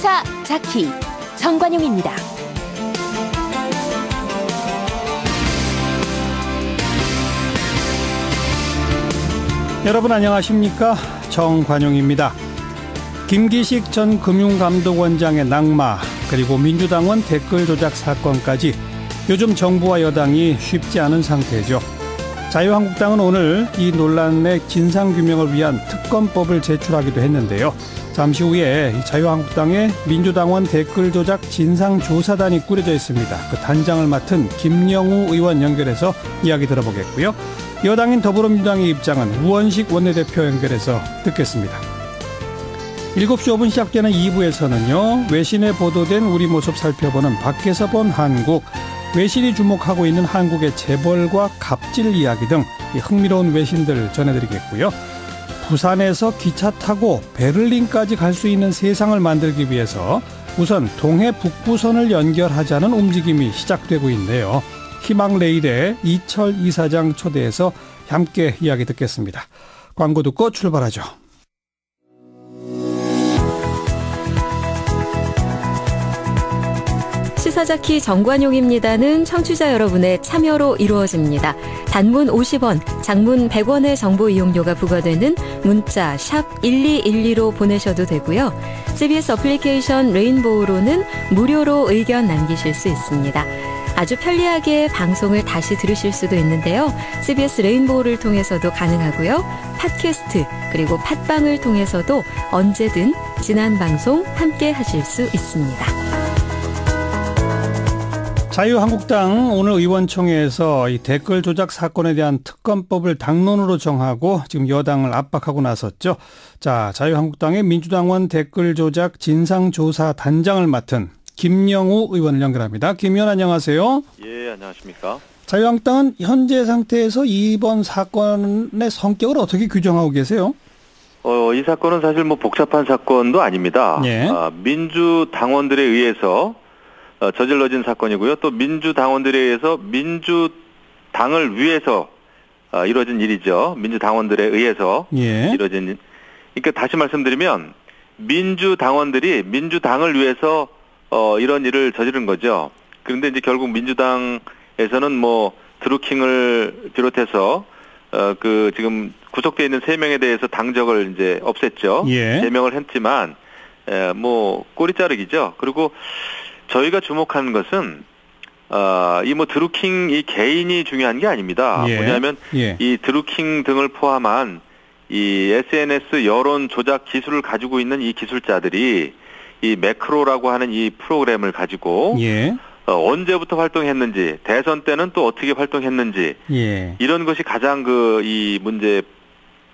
시사자키 정관용입니다. 여러분 안녕하십니까? 정관용입니다. 김기식 전 금융감독원장의 낙마, 그리고 민주당원 댓글 조작 사건까지 요즘 정부와 여당이 쉽지 않은 상태죠. 자유한국당은 오늘 이 논란의 진상규명을 위한 특검법을 제출하기도 했는데요. 잠시 후에 자유한국당의 민주당원 댓글 조작 진상조사단이 꾸려져 있습니다. 그 단장을 맡은 김영우 의원 연결해서 이야기 들어보겠고요. 여당인 더불어민주당의 입장은 우원식 원내대표 연결해서 듣겠습니다. 7시 5분 시작되는 2부에서는요. 외신에 보도된 우리 모습 살펴보는 밖에서 본 한국, 외신이 주목하고 있는 한국의 재벌과 갑질 이야기 등 흥미로운 외신들 전해드리겠고요. 부산에서 기차 타고 베를린까지 갈 수 있는 세상을 만들기 위해서 우선 동해 북부선을 연결하자는 움직임이 시작되고 있는데요. 희망레일의 이철 이사장 초대해서 함께 이야기 듣겠습니다. 광고 듣고 출발하죠. 시사자키 정관용입니다는 청취자 여러분의 참여로 이루어집니다. 단문 50원, 장문 100원의 정보 이용료가 부과되는 문자 샵 1212로 보내셔도 되고요. CBS 어플리케이션 레인보우로는 무료로 의견 남기실 수 있습니다. 아주 편리하게 방송을 다시 들으실 수도 있는데요. CBS 레인보우를 통해서도 가능하고요. 팟캐스트 그리고 팟빵을 통해서도 언제든 지난 방송 함께 하실 수 있습니다. 자유한국당 오늘 의원총회에서 이 댓글 조작 사건에 대한 특검법을 당론으로 정하고 지금 여당을 압박하고 나섰죠. 자, 자유한국당의 민주당원 댓글 조작 진상조사 단장을 맡은 김영우 의원을 연결합니다. 김 의원 안녕하세요. 예, 안녕하십니까. 자유한국당은 현재 상태에서 이번 사건의 성격을 어떻게 규정하고 계세요? 이 사건은 사실 뭐 복잡한 사건도 아닙니다. 예. 민주당원들에 의해서 저질러진 사건이고요. 또 민주당원들에 의해서 민주당을 위해서 이루어진 일이죠. 민주당원들에 의해서 이루어진 일. 그러니까 다시 말씀드리면 민주당원들이 민주당을 위해서 이런 일을 저지른 거죠. 그런데 이제 결국 민주당에서는 뭐 드루킹을 비롯해서 지금 구속돼 있는 3명에 대해서 당적을 이제 없앴죠. 제명을 했지만 뭐 꼬리 자르기죠. 그리고 저희가 주목하는 것은 이 뭐 드루킹 이 개인이 중요한 게 아닙니다. 뭐냐면 이 드루킹 등을 포함한 이 SNS 여론 조작 기술을 가지고 있는 이 기술자들이 이 매크로라고 하는 이 프로그램을 가지고 언제부터 활동했는지, 대선 때는 또 어떻게 활동했는지 이런 것이 가장 이 문제의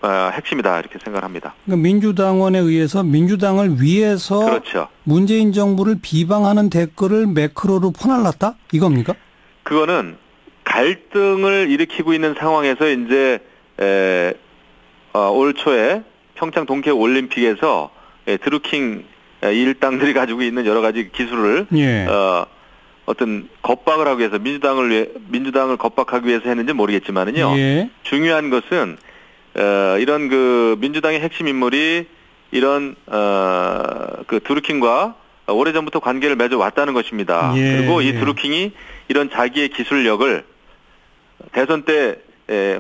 핵심이다 이렇게 생각합니다. 그러니까 민주당원에 의해서 민주당을 위해서 그렇죠. 문재인 정부를 비방하는 댓글을 매크로로 퍼날랐다? 이겁니까? 그거는 갈등을 일으키고 있는 상황에서 이제 올 초에 평창 동계 올림픽에서 드루킹 일당들이 가지고 있는 여러 가지 기술을 어떤 겁박을 하기 위해서 민주당을 겁박하기 위해서 했는지 모르겠지만은요. 중요한 것은 이런 민주당의 핵심 인물이 이런 드루킹과 오래전부터 관계를 맺어왔다는 것입니다. 그리고 이 드루킹이 이런 자기의 기술력을 대선 때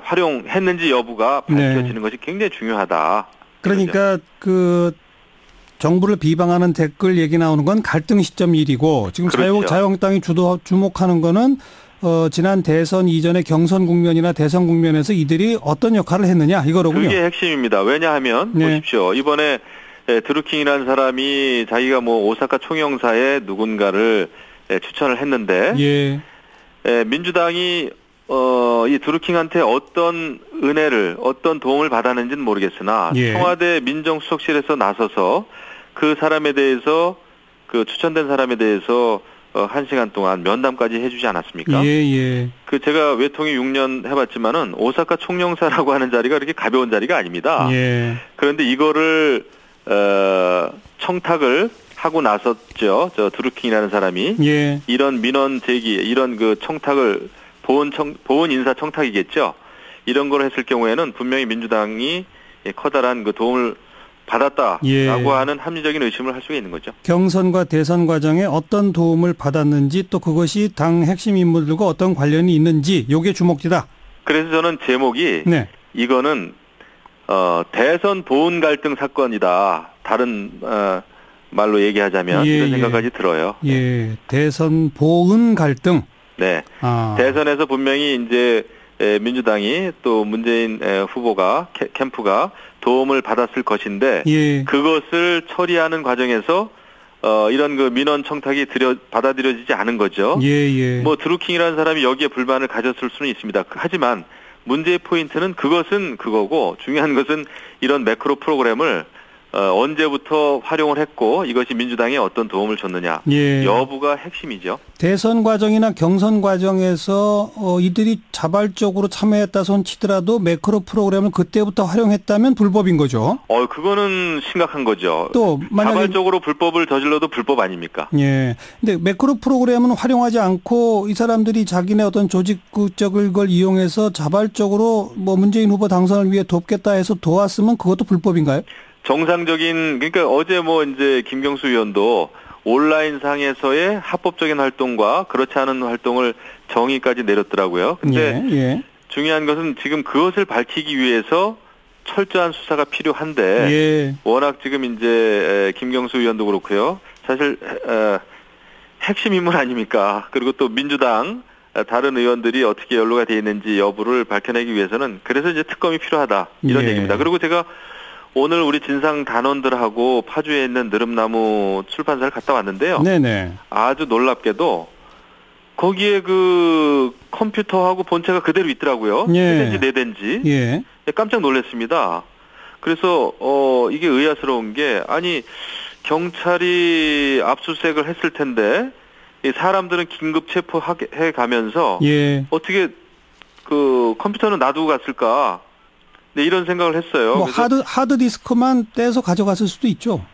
활용했는지 여부가 밝혀지는 것이 굉장히 중요하다. 그러니까 정부를 비방하는 댓글 얘기 나오는 건 갈등 시점 일이고 지금 그렇죠. 자유한국당이 주목하는 거는 지난 대선 이전의 경선 국면이나 대선 국면에서 이들이 어떤 역할을 했느냐 이거로군요. 그게 핵심입니다. 왜냐하면 보십시오. 이번에 드루킹이라는 사람이 자기가 뭐 오사카 총영사에 누군가를 추천을 했는데 민주당이 이 드루킹한테 어떤 은혜를 어떤 도움을 받았는지는 모르겠으나 청와대 민정수석실에서 나서서 그 사람에 대해서 추천된 사람에 대해서 1시간 동안 면담까지 해주지 않았습니까? 제가 외통위 6년 해봤지만은 오사카 총영사라고 하는 자리가 그렇게 가벼운 자리가 아닙니다. 그런데 이거를 청탁을 하고 나섰죠. 저 드루킹이라는 사람이 이런 민원 제기, 이런 청탁을 보훈 인사 청탁이겠죠. 이런 걸 했을 경우에는 분명히 민주당이 커다란 도움을 받았다라고 예. 하는 합리적인 의심을 할 수가 있는 거죠. 경선과 대선 과정에 어떤 도움을 받았는지 또 그것이 당 핵심 인물들과 어떤 관련이 있는지 이게 주목지다. 그래서 저는 제목이 네. 이거는 대선 보훈 갈등 사건이다. 다른 말로 얘기하자면 예, 이런 예. 생각까지 들어요. 예, 대선 보훈 갈등. 네. 대선에서 분명히 이제 민주당이 또 문재인 후보가 캠프가 도움을 받았을 것인데 예. 그것을 처리하는 과정에서 이런 그 민원 청탁이 받아들여지지 않은 거죠. 예, 예. 뭐 드루킹이라는 사람이 여기에 불만을 가졌을 수는 있습니다. 하지만 문제의 포인트는 그것은 그거고 중요한 것은 이런 매크로 프로그램을 언제부터 활용을 했고 이것이 민주당에 어떤 도움을 줬느냐 예. 여부가 핵심이죠. 대선 과정이나 경선 과정에서 이들이 자발적으로 참여했다 손치더라도 매크로 프로그램을 그때부터 활용했다면 불법인 거죠. 그거는 심각한 거죠. 또 만약에 자발적으로 불법을 저질러도 불법 아닙니까? 예. 근데 매크로 프로그램은 활용하지 않고 이 사람들이 자기네 어떤 조직적인 걸 이용해서 자발적으로 뭐 문재인 후보 당선을 위해 돕겠다 해서 도왔으면 그것도 불법인가요? 정상적인 그러니까 어제 뭐 이제 김경수 의원도 온라인 상에서의 합법적인 활동과 그렇지 않은 활동을 정의까지 내렸더라고요. 근데 예, 예. 중요한 것은 지금 그것을 밝히기 위해서 철저한 수사가 필요한데 예. 워낙 지금 이제 김경수 의원도 그렇고요. 사실 핵심 인물 아닙니까? 그리고 또 민주당 다른 의원들이 어떻게 연루가 돼 있는지 여부를 밝혀내기 위해서는 그래서 이제 특검이 필요하다 이런 예. 얘기입니다. 그리고 제가 오늘 우리 진상 단원들하고 파주에 있는 느릅나무 출판사를 갔다 왔는데요. 네네. 아주 놀랍게도 거기에 그 컴퓨터하고 본체가 그대로 있더라고요. 예. 3대인지 4대인지. 예. 깜짝 놀랐습니다. 그래서 이게 의아스러운 게 아니 경찰이 압수수색을 했을 텐데 이 사람들은 긴급 체포해 가면서 예. 어떻게 그 컴퓨터는 놔두고 갔을까? 네, 이런 생각을 했어요. 뭐 하드 디스크만 떼서 가져갔을 수도 있죠.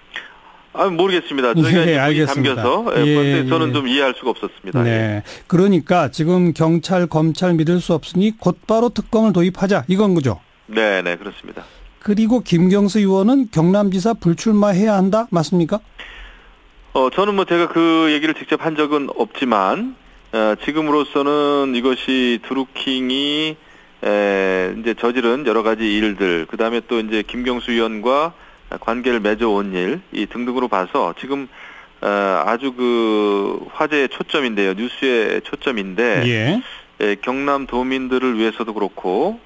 모르겠습니다. 저희가 예, 알겠습니다. 담겨서 예, 저는 예. 좀 이해할 수가 없었습니다. 네. 예. 그러니까 지금 경찰, 검찰 믿을 수 없으니 곧바로 특검을 도입하자 이건 거죠. 네, 네, 그렇습니다. 그리고 김경수 의원은 경남지사 불출마해야 한다 맞습니까? 저는 뭐 제가 그 얘기를 직접 한 적은 없지만 지금으로서는 이것이 드루킹이 이제 저지른 여러 가지 일들, 그 다음에 또 이제 김경수 의원과 관계를 맺어온 일, 이 등등으로 봐서 지금, 아주 그 화제의 초점인데요. 뉴스의 초점인데, 예. 경남 도민들을 위해서도 그렇고,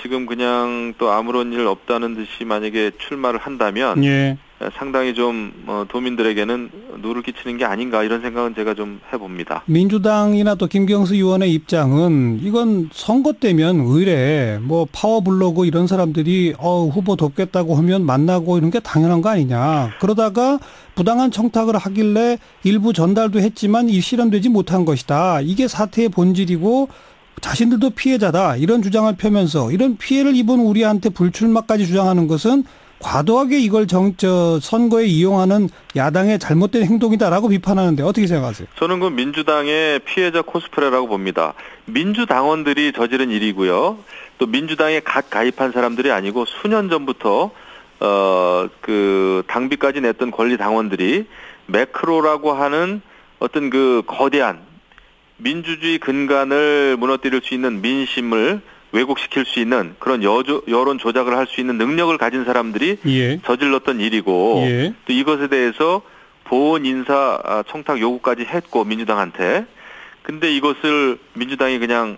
지금 그냥 또 아무런 일 없다는 듯이 만약에 출마를 한다면, 예. 상당히 좀 도민들에게는 누를 끼치는 게 아닌가 이런 생각은 제가 좀 해봅니다. 민주당이나 또 김경수 의원의 입장은 이건 선거 때면 의뢰 뭐 파워블로그 이런 사람들이 후보 돕겠다고 하면 만나고 이런 게 당연한 거 아니냐. 그러다가 부당한 청탁을 하길래 일부 전달도 했지만 이 실현되지 못한 것이다. 이게 사태의 본질이고 자신들도 피해자다. 이런 주장을 펴면서 이런 피해를 입은 우리한테 불출마까지 주장하는 것은 과도하게 이걸 선거에 이용하는 야당의 잘못된 행동이다라고 비판하는데 어떻게 생각하세요? 저는 그 민주당의 피해자 코스프레라고 봅니다. 민주당원들이 저지른 일이고요. 또 민주당에 갓 가입한 사람들이 아니고 수년 전부터 그 당비까지 냈던 권리 당원들이 매크로라고 하는 어떤 그 거대한 민주주의 근간을 무너뜨릴 수 있는 민심을 왜곡시킬 수 있는 그런 여론 조작을 할 수 있는 능력을 가진 사람들이 예. 저질렀던 일이고 예. 또 이것에 대해서 보훈 인사 청탁 요구까지 했고 민주당한테 근데 이것을 민주당이 그냥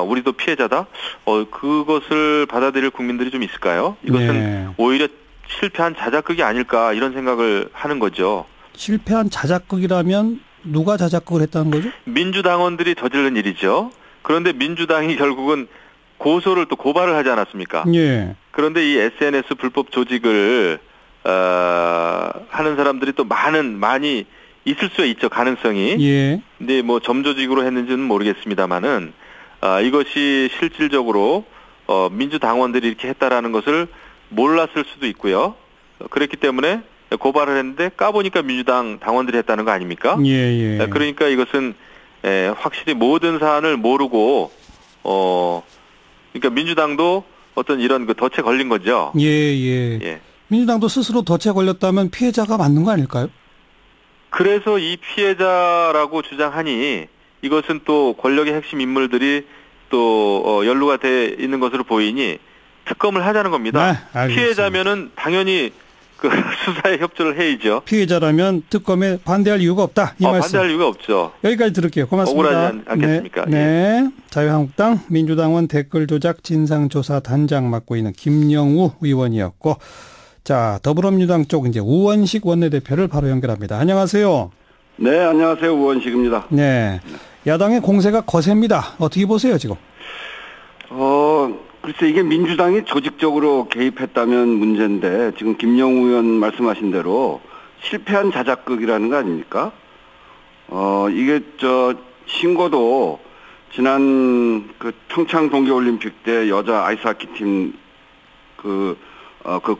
우리도 피해자다? 그것을 받아들일 국민들이 좀 있을까요? 이것은 네. 오히려 실패한 자작극이 아닐까 이런 생각을 하는 거죠. 실패한 자작극이라면 누가 자작극을 했다는 거죠? 민주당원들이 저지른 일이죠. 그런데 민주당이 결국은 고소를 또 고발을 하지 않았습니까? 예. 그런데 이 SNS 불법 조직을 하는 사람들이 또 많이 있을 수 있죠, 가능성이. 예. 근데 뭐 점조직으로 했는지는 모르겠습니다만은 이것이 실질적으로 민주당원들이 이렇게 했다라는 것을 몰랐을 수도 있고요. 그랬기 때문에 고발을 했는데 까보니까 민주당 당원들이 했다는 거 아닙니까? 예, 예. 그러니까 이것은 확실히 모든 사안을 모르고 그러니까 민주당도 어떤 이런 그 덫에 걸린 거죠. 예, 예. 예. 민주당도 스스로 덫에 걸렸다면 피해자가 맞는 거 아닐까요? 그래서 이 피해자라고 주장하니 이것은 또 권력의 핵심 인물들이 또 연루가 돼 있는 것으로 보이니 특검을 하자는 겁니다. 네, 피해자면은 당연히 그 수사에 협조를 해야죠. 피해자라면 특검에 반대할 이유가 없다. 이 말씀. 반대할 이유가 없죠. 여기까지 들을게요. 고맙습니다. 억울하지 않겠습니까? 네. 네. 자유한국당 민주당원 댓글조작 진상조사단장 맡고 있는 김영우 의원이었고, 자, 더불어민주당 쪽 이제 우원식 원내대표를 바로 연결합니다. 안녕하세요. 네, 안녕하세요. 우원식입니다. 네. 야당의 공세가 거셉니다. 어떻게 보세요, 지금? 글쎄 이게 민주당이 조직적으로 개입했다면 문제인데 지금 김영우 의원 말씀하신 대로 실패한 자작극이라는 거 아닙니까? 이게 신고도 지난 그 평창 동계올림픽 때 여자 아이스하키 팀 그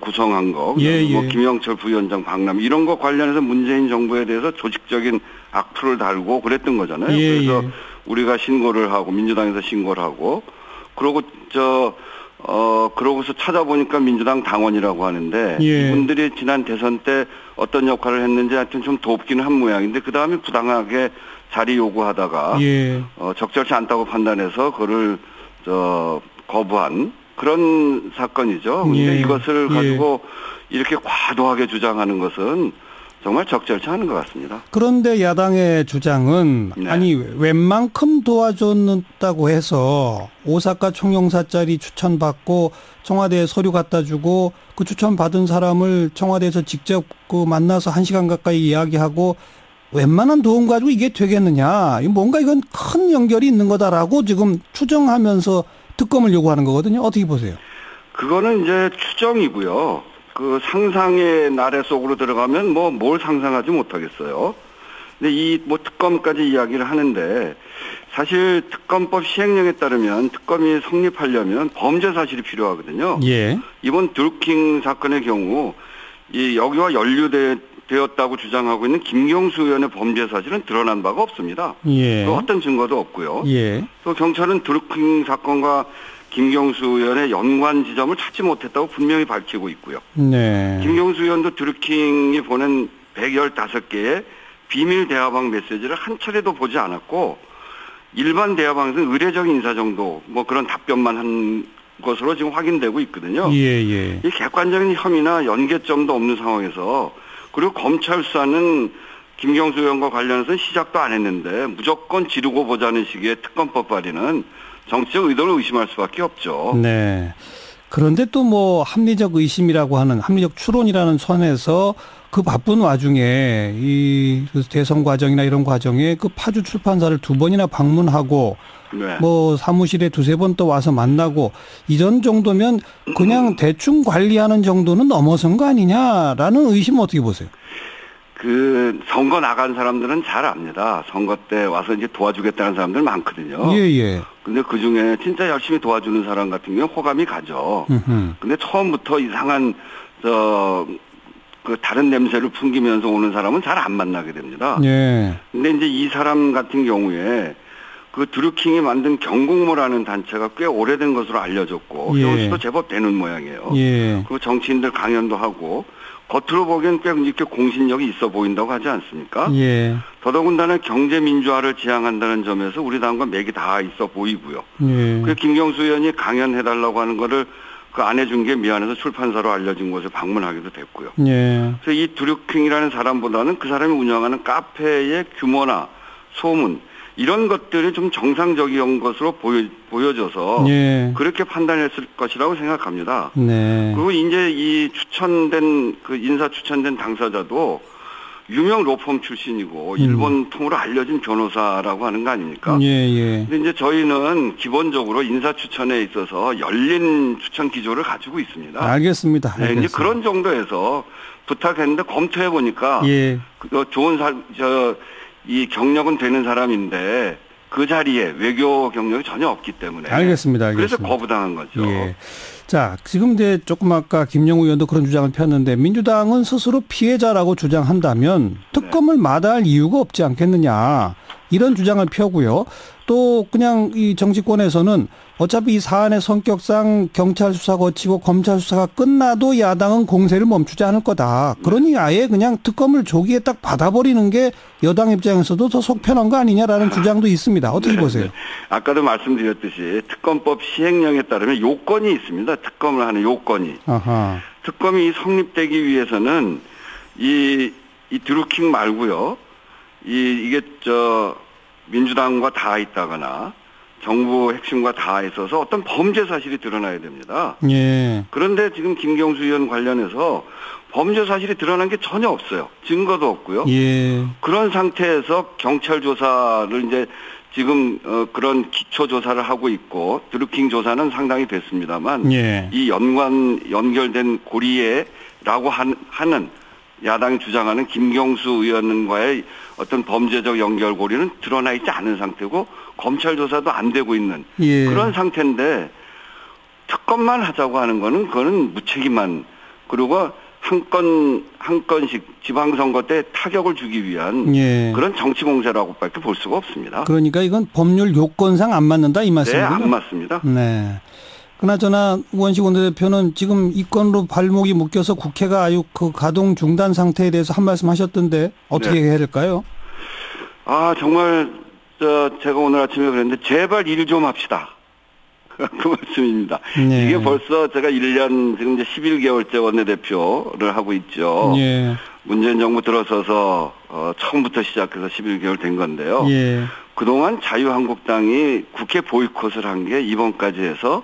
구성한 거, 뭐 김영철 부위원장 박람 이런 거 관련해서 문재인 정부에 대해서 조직적인 악플을 달고 그랬던 거잖아요. 그래서 우리가 신고를 하고 민주당에서 신고를 하고 그러고 그러고서 찾아보니까 민주당 당원이라고 하는데 이분들이 지난 대선 때 어떤 역할을 했는지 하여튼 좀 돕기는 한 모양인데 그 다음에 부당하게 자리 요구하다가 적절치 않다고 판단해서 그거를 거부한 그런 사건이죠. 근데 이것을 가지고 이렇게 과도하게 주장하는 것은 정말 적절치 않은 것 같습니다. 그런데 야당의 주장은 아니 웬만큼 도와줬다고 해서 오사카 총영사짜리 추천받고 청와대에 서류 갖다 주고 그 추천받은 사람을 청와대에서 직접 그 만나서 1시간 가까이 이야기하고 웬만한 도움 가지고 이게 되겠느냐. 뭔가 이건 큰 연결이 있는 거다라고 지금 추정하면서 특검을 요구하는 거거든요. 어떻게 보세요? 그거는 이제 추정이고요. 그 상상의 나래 속으로 들어가면 뭘 상상하지 못하겠어요. 근데 이 특검까지 이야기를 하는데 사실 특검법 시행령에 따르면 특검이 성립하려면 범죄 사실이 필요하거든요. 이번 드루킹 사건의 경우 이 여기와 연루되었다고 주장하고 있는 김경수 의원의 범죄 사실은 드러난 바가 없습니다. 또 어떤 증거도 없고요. 또 경찰은 드루킹 사건과 김경수 의원의 연관 지점을 찾지 못했다고 분명히 밝히고 있고요. 김경수 의원도 드루킹이 보낸 115개의 비밀 대화방 메시지를 한 차례도 보지 않았고 일반 대화방에서는 의례적인 인사 정도 그런 답변만 한 것으로 지금 확인되고 있거든요. 이 객관적인 혐의나 연계점도 없는 상황에서 그리고 검찰 수사는 김경수 의원과 관련해서 시작도 안 했는데 무조건 지르고 보자는 식의 특검법 발의는 정치적 의도를 의심할 수밖에 없죠. 네. 그런데 또 합리적 의심이라고 하는 합리적 추론이라는 선에서 그 바쁜 와중에 이 대선 과정이나 이런 과정에 그 파주 출판사를 2번이나 방문하고 사무실에 2-3번 또 와서 만나고 이전 정도면 그냥 대충 관리하는 정도는 넘어선 거 아니냐라는 의심은 어떻게 보세요? 그 선거 나간 사람들은 잘 압니다. 선거 때 와서 이제 도와주겠다는 사람들 많거든요. 근데 그 중에 진짜 열심히 도와주는 사람 같은 경우는 호감이 가죠. 근데 처음부터 이상한 그 다른 냄새를 풍기면서 오는 사람은 잘 안 만나게 됩니다. 근데 이제 이 사람 같은 경우에 그 드루킹이 만든 경공모라는 단체가 꽤 오래된 것으로 알려졌고 효수도 제법 되는 모양이에요. 그리고 정치인들 강연도 하고 겉으로 보기엔 꽤 이렇게 공신력이 있어 보인다고 하지 않습니까? 더더군다나 경제민주화를 지향한다는 점에서 우리 당과 맥이 다 있어 보이고요. 그 김경수 의원이 강연해달라고 하는 거를 그 안 해준 게 미안해서 출판사로 알려진 곳에 방문하기도 됐고요. 그래서 이 드루킹이라는 사람보다는 그 사람이 운영하는 카페의 규모나 소문 이런 것들이 좀 정상적인 것으로 보여져서 그렇게 판단했을 것이라고 생각합니다. 그리고 이제 이 인사 추천된 당사자도 유명 로펌 출신이고 일본 통으로 알려진 변호사라고 하는 거 아닙니까? 근데 이제 저희는 기본적으로 인사 추천에 있어서 열린 추천 기조를 가지고 있습니다. 알겠습니다. 이제 그런 정도에서 부탁했는데 검토해 보니까 좋은 이 경력은 되는 사람인데 그 자리에 외교 경력이 전혀 없기 때문에 알겠습니다. 그래서 거부당한 거죠. 자, 지금 이제 조금 아까 김영우 의원도 그런 주장을 폈는데 민주당은 스스로 피해자라고 주장한다면 특검을 마다할 이유가 없지 않겠느냐. 이런 주장을 펴고요. 또 그냥 이 정치권에서는 어차피 이 사안의 성격상 경찰 수사 거치고 검찰 수사가 끝나도 야당은 공세를 멈추지 않을 거다. 그러니 아예 그냥 특검을 조기에 딱 받아버리는 게 여당 입장에서도 더 속 편한 거 아니냐라는 주장도 있습니다. 어떻게 보세요? 아까도 말씀드렸듯이 특검법 시행령에 따르면 요건이 있습니다. 특검을 하는 요건이. 아하. 특검이 성립되기 위해서는 이 드루킹 말고요. 이게 민주당과 닿아 있다거나 정부 핵심과 닿아 있어서 어떤 범죄 사실이 드러나야 됩니다. 예. 그런데 지금 김경수 의원 관련해서 범죄 사실이 드러난 게 전혀 없어요. 증거도 없고요. 예. 그런 상태에서 경찰 조사를 이제 지금 그런 기초 조사를 하고 있고 드루킹 조사는 상당히 됐습니다만 예. 이 연결된 고리에라고 하는 야당이 주장하는 김경수 의원과의 어떤 범죄적 연결고리는 드러나 있지 않은 상태고 검찰 조사도 안 되고 있는 예. 그런 상태인데 특검만 하자고 하는 거는 그거는 무책임한 그리고 한 건씩 지방선거 때 타격을 주기 위한 예. 그런 정치 공세라고밖에 볼 수가 없습니다. 그러니까 이건 법률 요건상 안 맞는다 이 말씀이군요. 네, 안 맞습니다. 네. 그나저나 우원식 원내대표는 지금 이 건으로 발목이 묶여서 국회가 아유 그 가동 중단 상태에 대해서 한 말씀 하셨던데 어떻게 네. 해야 될까요? 정말 제가 오늘 아침에 그랬는데 제발 일 좀 합시다. 그 말씀입니다. 네. 이게 벌써 제가 1년 지금 이제 11개월째 원내대표를 하고 있죠. 네. 문재인 정부 들어서서 처음부터 시작해서 11개월 된 건데요. 네. 그동안 자유한국당이 국회 보이콧을 한 게 이번까지 해서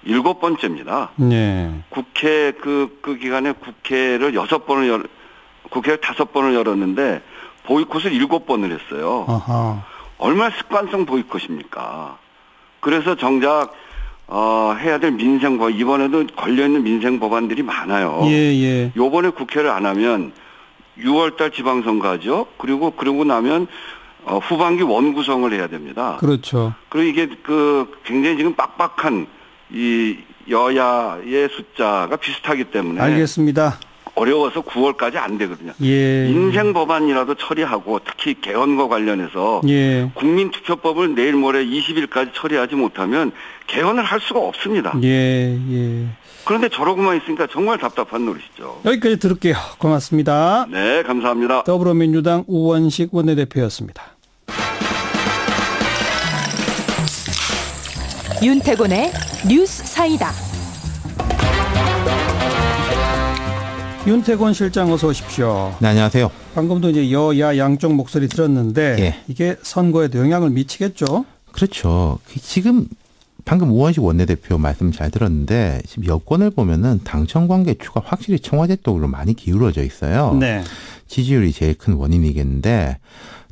7번째입니다. 네. 국회 그 기간에 국회를 5번을 국회를 5번을 열었는데 보이콧을 7번을 했어요. 아하. 얼마나 습관성 보이콧입니까? 그래서 정작 해야 될 민생 법안 이번에도 걸려있는 민생 법안들이 많아요. 예. 요번에 국회를 안 하면 6월달 지방선거하죠. 그리고 나면 후반기 원구성을 해야 됩니다. 그렇죠. 그리고 이게 굉장히 지금 빡빡한 이 여야의 숫자가 비슷하기 때문에 알겠습니다. 어려워서 9월까지 안 되거든요. 예. 인생 법안이라도 처리하고 특히 개헌과 관련해서 예. 국민투표법을 내일 모레 20일까지 처리하지 못하면 개헌을 할 수가 없습니다. 예. 그런데 저러고만 있으니까 정말 답답한 노릇이죠. 여기까지 들을게요. 고맙습니다. 네, 감사합니다. 더불어민주당 우원식 원내대표였습니다. 윤태곤의 뉴스 사이다. 윤태곤 실장 어서 오십시오. 네, 안녕하세요. 방금도 이제 여야 양쪽 목소리 들었는데 예. 이게 선거에도 영향을 미치겠죠? 그렇죠. 지금 방금 우원식 원내대표 말씀 잘 들었는데 지금 여권을 보면은 당청 관계 추가 확실히 청와대 쪽으로 많이 기울어져 있어요. 네. 지지율이 제일 큰 원인이겠는데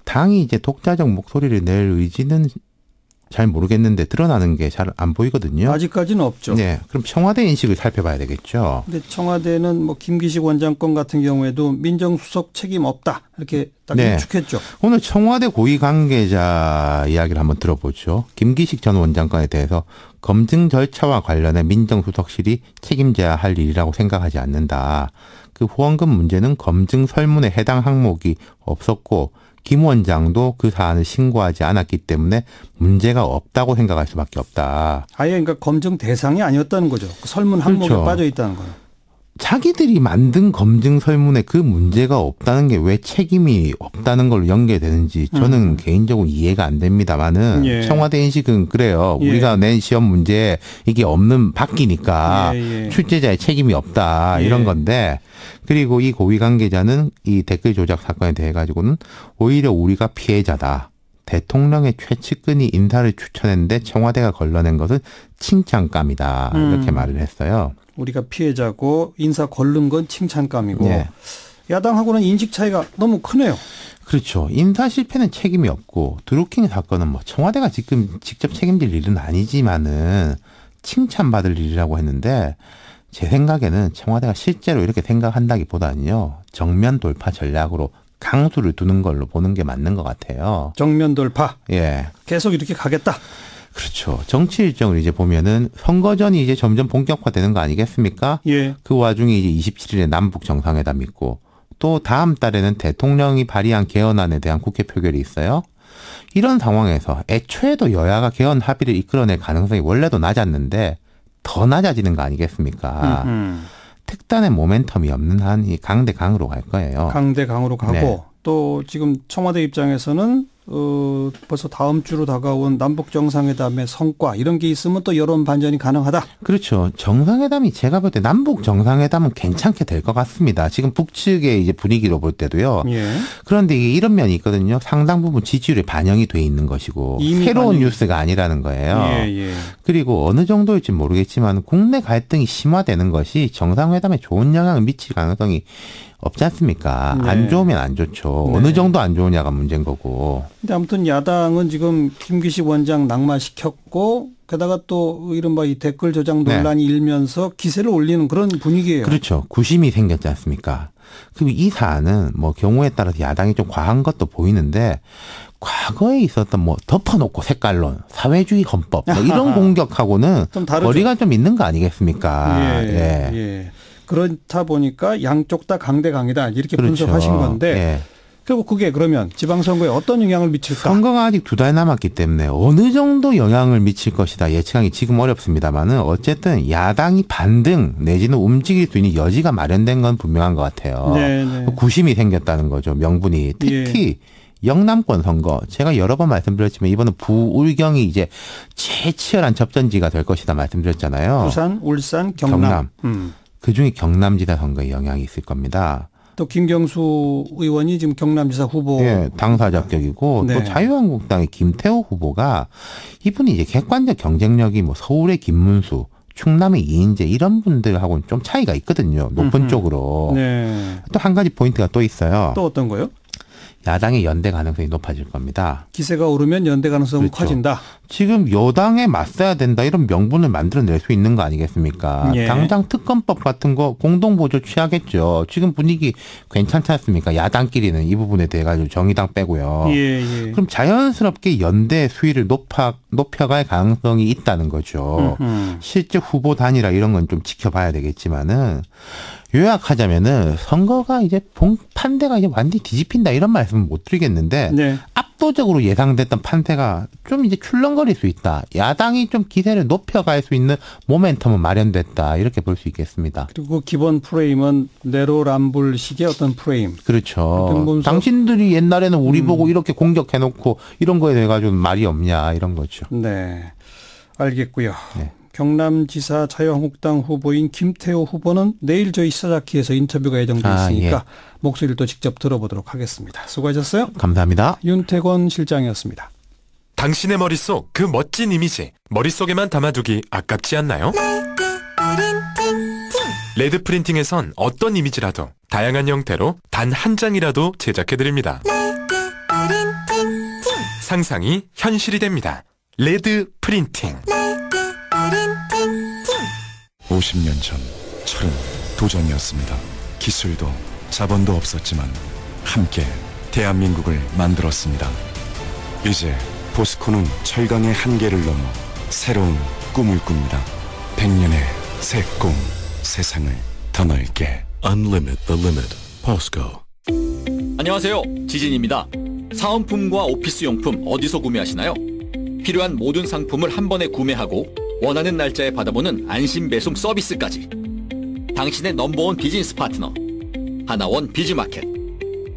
당이 이제 독자적 목소리를 낼 의지는 잘 모르겠는데 드러나는 게 잘 안 보이거든요. 아직까지는 없죠. 네, 그럼 청와대 인식을 살펴봐야 되겠죠. 근데 청와대는 뭐 김기식 원장 건 같은 경우에도 민정수석 책임 없다 이렇게 딱 유축했죠. 오늘 청와대 고위 관계자 이야기를 한번 들어보죠. 김기식 전 원장 건에 대해서 검증 절차와 관련해 민정수석실이 책임져야 할 일이라고 생각하지 않는다. 그 후원금 문제는 검증 설문에 해당 항목이 없었고 김 원장도 그 사안을 신고하지 않았기 때문에 문제가 없다고 생각할 수밖에 없다. 아예 그러니까 검증 대상이 아니었다는 거죠. 그 설문 항목에 그렇죠. 빠져 있다는 거예요. 자기들이 만든 검증 설문에 그 문제가 없다는 게 왜 책임이 없다는 걸로 연계되는지 저는 개인적으로 이해가 안 됩니다만은 예. 청와대 인식은 그래요. 예. 우리가 낸 시험 문제 이게 없는 바뀌니까 출제자의 책임이 없다 이런 건데 그리고 이 고위 관계자는 이 댓글 조작 사건에 대해 가지고는 오히려 우리가 피해자다. 대통령의 최측근이 인사를 추천했는데 청와대가 걸러낸 것은 칭찬감이다. 이렇게 말을 했어요. 우리가 피해자고 인사 걸른 건 칭찬감이고 네. 야당하고는 인식 차이가 너무 크네요. 그렇죠. 인사 실패는 책임이 없고 드루킹 사건은 뭐 청와대가 지금 직접 책임질 일은 아니지만은 칭찬받을 일이라고 했는데 제 생각에는 청와대가 실제로 이렇게 생각한다기보다는요. 정면 돌파 전략으로 강수를 두는 걸로 보는 게 맞는 것 같아요. 정면 돌파. 예. 계속 이렇게 가겠다. 그렇죠. 정치 일정을 이제 보면은 선거전이 이제 점점 본격화되는 거 아니겠습니까? 예. 그 와중에 이제 27일에 남북 정상회담 있고 또 다음 달에는 대통령이 발의한 개헌안에 대한 국회 표결이 있어요. 이런 상황에서 애초에도 여야가 개헌 합의를 이끌어낼 가능성이 원래도 낮았는데 더 낮아지는 거 아니겠습니까? 특단의 모멘텀이 없는 한 이 강대강으로 갈 거예요. 강대강으로 가고 네. 또 지금 청와대 입장에서는 벌써 다음 주로 다가온 남북 정상회담의 성과 이런 게 있으면 또 여론 반전이 가능하다. 그렇죠. 정상회담이 제가 볼 때 남북 정상회담은 괜찮게 될 것 같습니다. 지금 북측의 이제 분위기로 볼 때도요. 예. 그런데 이게 이런 면이 있거든요. 상당 부분 지지율이 반영이 돼 있는 것이고 새로운 뉴스가 아니라는 거예요. 예. 그리고 어느 정도일지 모르겠지만 국내 갈등이 심화되는 것이 정상회담에 좋은 영향을 미칠 가능성이 없지 않습니까? 네. 안 좋으면 안 좋죠. 네. 어느 정도 안 좋으냐가 문제인 거고. 근데 아무튼 야당은 지금 김기식 원장 낙마시켰고 게다가 또 이른바 이 댓글 조작 논란이 네. 일면서 기세를 올리는 그런 분위기예요. 그렇죠. 구심이 생겼지 않습니까? 그리고 이 사안은 뭐 경우에 따라서 야당이 좀 과한 것도 보이는데 과거에 있었던 뭐 덮어놓고 색깔론, 사회주의 헌법 뭐 이런 공격하고는 좀 거리가 좀 있는 거 아니겠습니까? 예. 그렇다 보니까 양쪽 다 강대강이다 이렇게 그렇죠. 분석하신 건데 예. 결국 그게 그러면 지방선거에 어떤 영향을 미칠까? 선거가 아직 2달 남았기 때문에 어느 정도 영향을 미칠 것이다 예측하기 지금 어렵습니다만은 어쨌든 야당이 반등 내지는 움직일 수 있는 여지가 마련된 건 분명한 것 같아요. 네네. 구심이 생겼다는 거죠. 명분이. 특히 영남권 선거 제가 여러 번 말씀드렸지만 이번은 부울경이 이제 제일 치열한 접전지가 될 것이다 말씀드렸잖아요. 부산, 울산, 경남. 그중에 경남지사 선거에 영향이 있을 겁니다. 또 김경수 의원이 지금 경남지사 후보. 예, 당사 자격이고 네. 또 자유한국당의 김태호 후보가 이분이 이제 객관적 경쟁력이 뭐 서울의 김문수, 충남의 이인재 이런 분들하고는 좀 차이가 있거든요. 높은 쪽으로. 네. 또 한 가지 포인트가 또 있어요. 또 어떤 거요? 야당의 연대 가능성이 높아질 겁니다. 기세가 오르면 연대 가능성은 그렇죠. 커진다. 지금 여당에 맞서야 된다 이런 명분을 만들어낼 수 있는 거 아니겠습니까? 예. 당장 특검법 같은 거 공동보조 취하겠죠. 지금 분위기 괜찮지 않습니까? 야당끼리는 이 부분에 대해 가지고 정의당 빼고요. 예. 그럼 자연스럽게 연대 수위를 높여갈 가능성이 있다는 거죠. 실제 후보 단일화 이런 건 좀 지켜봐야 되겠지만은 요약하자면은 선거가 이제 판대가 이제 완전히 뒤집힌다 이런 말씀은 못 드리겠는데 네. 압도적으로 예상됐던 판세가 좀 이제 출렁거릴 수 있다. 야당이 좀 기세를 높여갈 수 있는 모멘텀은 마련됐다. 이렇게 볼 수 있겠습니다. 그리고 기본 프레임은 내로남불식의 어떤 프레임. 그렇죠. 당신들이 옛날에는 우리 보고 이렇게 공격해놓고 이런 거에 대해 가지고는 말이 없냐 이런 거죠. 네, 알겠고요. 네. 경남지사 자유한국당 후보인 김태호 후보는 내일 저희 시사자키에서 인터뷰가 예정돼 있으니까 목소리를 또 직접 들어보도록 하겠습니다. 수고하셨어요. 감사합니다. 윤태권 실장이었습니다. 당신의 머릿속 그 멋진 이미지 머릿속에만 담아두기 아깝지 않나요? 레드 프린팅에선 어떤 이미지라도 다양한 형태로 단 한 장이라도 제작해드립니다. 상상이 현실이 됩니다. 레드 프린팅. 50년 전 철은 도전이었습니다. 기술도 자본도 없었지만 함께 대한민국을 만들었습니다. 이제 포스코는 철강의 한계를 넘어 새로운 꿈을 꿉니다. 100년의 새 꿈, 세상을 더 넓게. Unlimit the limit. POSCO. 안녕하세요. 지진입니다. 사은품과 오피스용품 어디서 구매하시나요? 필요한 모든 상품을 한 번에 구매하고 원하는 날짜에 받아보는 안심 배송 서비스까지. 당신의 넘버원 비즈니스 파트너 하나원 비즈마켓.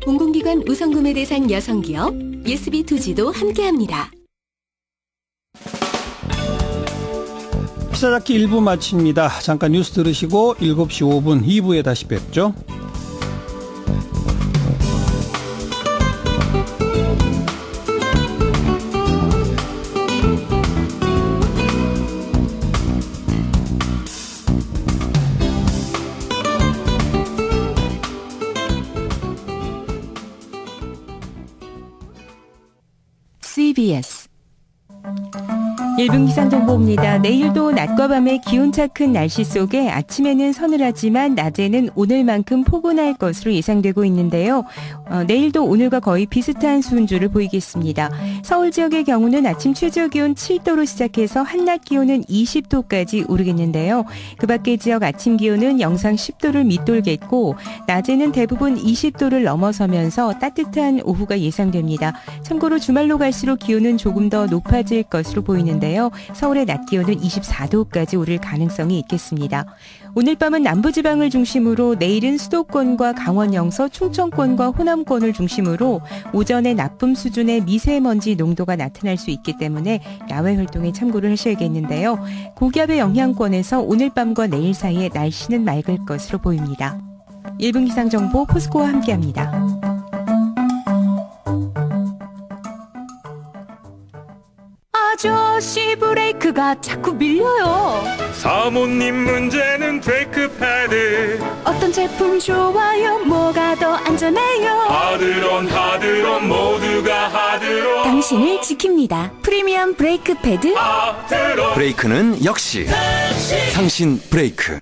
공공기관 우선구매 대상 여성기업 예스비투지도 함께합니다. 시사자키 1부 마칩니다. 잠깐 뉴스 들으시고 7시 5분 2부에 다시 뵙죠. CBS 1분 기상정보입니다. 내일도 낮과 밤의 기온차 큰 날씨 속에 아침에는 서늘하지만 낮에는 오늘만큼 포근할 것으로 예상되고 있는데요. 내일도 오늘과 거의 비슷한 수온주를 보이겠습니다. 서울 지역의 경우는 아침 최저 기온 7도로 시작해서 한낮 기온은 20도까지 오르겠는데요. 그 밖의 지역 아침 기온은 영상 10도를 밑돌겠고 낮에는 대부분 20도를 넘어서면서 따뜻한 오후가 예상됩니다. 참고로 주말로 갈수록 기온은 조금 더 높아질 것으로 보이는데요. 서울의 낮 기온은 24도까지 오를 가능성이 있겠습니다. 오늘 밤은 남부지방을 중심으로 내일은 수도권과 강원 영서, 충청권과 호남권을 중심으로 오전에 나쁨 수준의 미세먼지 농도가 나타날 수 있기 때문에 야외 활동에 참고를 하셔야겠는데요. 고기압의 영향권에서 오늘 밤과 내일 사이에 날씨는 맑을 것으로 보입니다. 1분 기상정보 포스코와 함께합니다. 아저씨 브레이크가 자꾸 밀려요. 사모님 문제는 브레이크 패드. 어떤 제품 좋아요? 뭐가 더 안전해요? 하드론 모두가 하드론. 당신을 지킵니다. 프리미엄 브레이크 패드 하드론. 브레이크는 역시 상신 브레이크.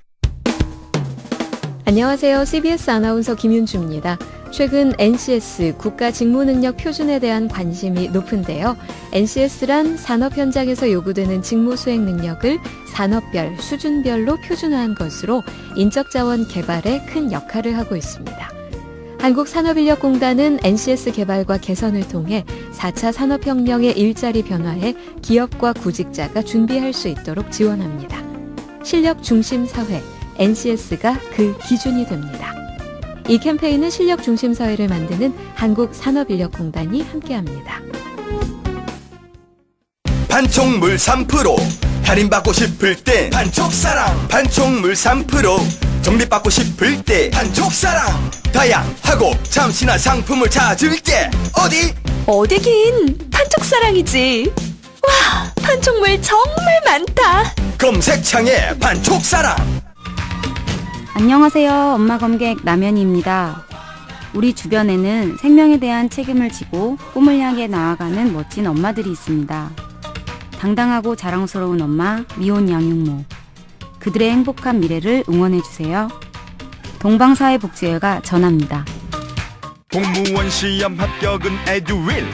안녕하세요. CBS 아나운서 김윤주입니다. 최근 NCS 국가직무능력 표준에 대한 관심이 높은데요. NCS란 산업 현장에서 요구되는 직무 수행 능력을 산업별, 수준별로 표준화한 것으로 인적자원 개발에 큰 역할을 하고 있습니다. 한국산업인력공단은 NCS 개발과 개선을 통해 4차 산업혁명의 일자리 변화에 기업과 구직자가 준비할 수 있도록 지원합니다. 실력 중심 사회, NCS가 그 기준이 됩니다. 이 캠페인은 실력 중심 사회를 만드는 한국산업인력공단이 함께합니다. 판촉물 3% 할인받고 싶을 때 판촉사랑. 판촉물 3% 적립받고 싶을 때 판촉사랑. 다양하고 참신한 상품을 찾을 때 어디긴 판촉사랑이지. 와, 판촉물 정말 많다. 검색창에 판촉사랑. 안녕하세요. 엄마 검객 남현희입니다. 우리 주변에는 생명에 대한 책임을 지고 꿈을 향해 나아가는 멋진 엄마들이 있습니다. 당당하고 자랑스러운 엄마 미혼 양육모. 그들의 행복한 미래를 응원해주세요. 동방사회복지회가 전합니다. 공무원 시험 합격은 에듀윌.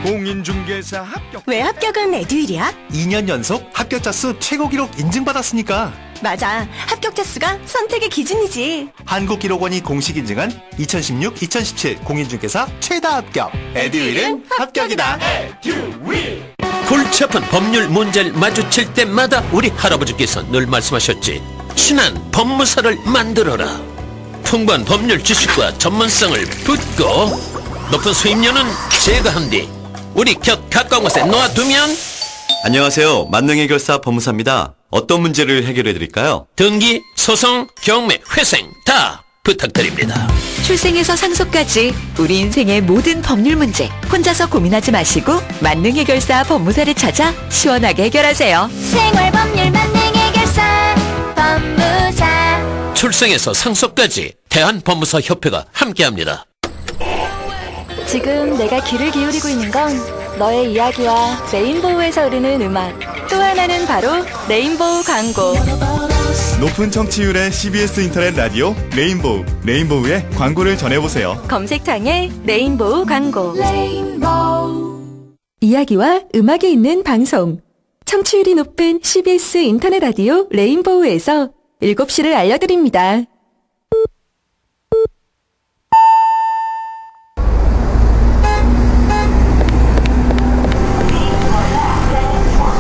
공인중개사 합격. 왜 합격은 에듀윌이야? 2년 연속 합격자 수 최고 기록 인증받았으니까. 맞아. 합격자 수가 선택의 기준이지. 한국기록원이 공식 인증한 2016-2017 공인중개사 최다 합격. 에듀윌은 합격이다. 에듀윌. 골치 아픈 법률 문제를 마주칠 때마다 우리 할아버지께서 늘 말씀하셨지. 친한 법무사를 만들어라. 풍부한 법률 지식과 전문성을 붙고 높은 수임료는 제거한 뒤 우리 곁 가까운 곳에 놓아두면. 안녕하세요. 만능해결사 법무사입니다. 어떤 문제를 해결해드릴까요? 등기, 소송, 경매, 회생 다 부탁드립니다. 출생에서 상속까지 우리 인생의 모든 법률 문제 혼자서 고민하지 마시고 만능해결사 법무사를 찾아 시원하게 해결하세요. 생활법률 만능해결사 법무사. 출생에서 상속까지 대한법무사협회가 함께합니다. 지금 내가 귀를 기울이고 있는 건 너의 이야기와 레인보우에서 흐르는 음악, 또 하나는 바로 레인보우 광고. 높은 청취율의 CBS 인터넷 라디오 레인보우. 레인보우의 광고를 전해보세요. 검색창에 레인보우 광고. 레인보우. 이야기와 음악이 있는 방송. 청취율이 높은 CBS 인터넷 라디오 레인보우에서 7시를 알려드립니다.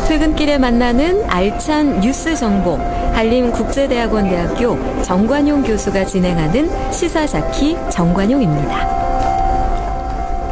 퇴근길에 만나는 알찬 뉴스 정보, 한림국제대학원대학교 정관용 교수가 진행하는 시사자키 정관용입니다.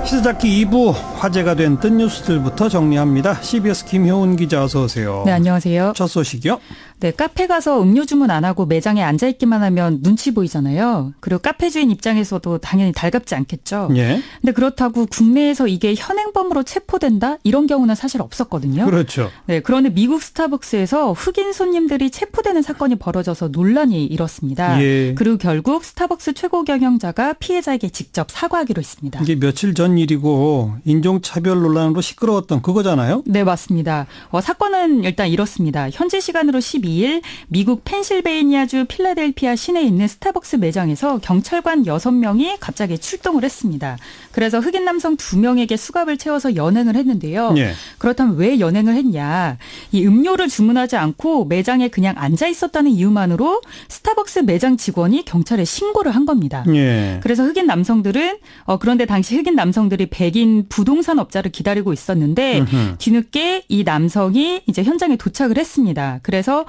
시사자키 2부 화제가 된 뜬 뉴스들부터 정리합니다. CBS 김효은 기자 어서 오세요. 네, 안녕하세요. 첫 소식이요? 네, 카페 가서 음료 주문 안 하고 매장에 앉아있기만 하면 눈치 보이잖아요. 그리고 카페 주인 입장에서도 당연히 달갑지 않겠죠. 예. 근데 그렇다고 국내에서 이게 현행범으로 체포된다? 이런 경우는 사실 없었거든요. 그렇죠. 네, 그런데 미국 스타벅스에서 흑인 손님들이 체포되는 사건이 벌어져서 논란이 일었습니다. 예. 그리고 결국 스타벅스 최고 경영자가 피해자에게 직접 사과하기로 했습니다. 이게 며칠 전 일이고 인종차별 논란으로 시끄러웠던 그거잖아요? 네, 맞습니다. 사건은 일단 이렇습니다. 현지 시간으로 12일 미국 펜실베이니아주 필라델피아 시내에 있는 스타벅스 매장에서 경찰관 6명이 갑자기 출동을 했습니다. 그래서 흑인 남성 2명에게 수갑을 채워서 연행을 했는데요. 예. 그렇다면 왜 연행을 했냐. 이 음료를 주문하지 않고 매장에 그냥 앉아 있었다는 이유만으로 스타벅스 매장 직원이 경찰에 신고를 한 겁니다. 예. 그래서 흑인 남성들은 그런데 당시 흑인 남성들이 백인 부동산 업자를 기다리고 있었는데 뒤늦게 이 남성이 이제 현장에 도착을 했습니다. 그래서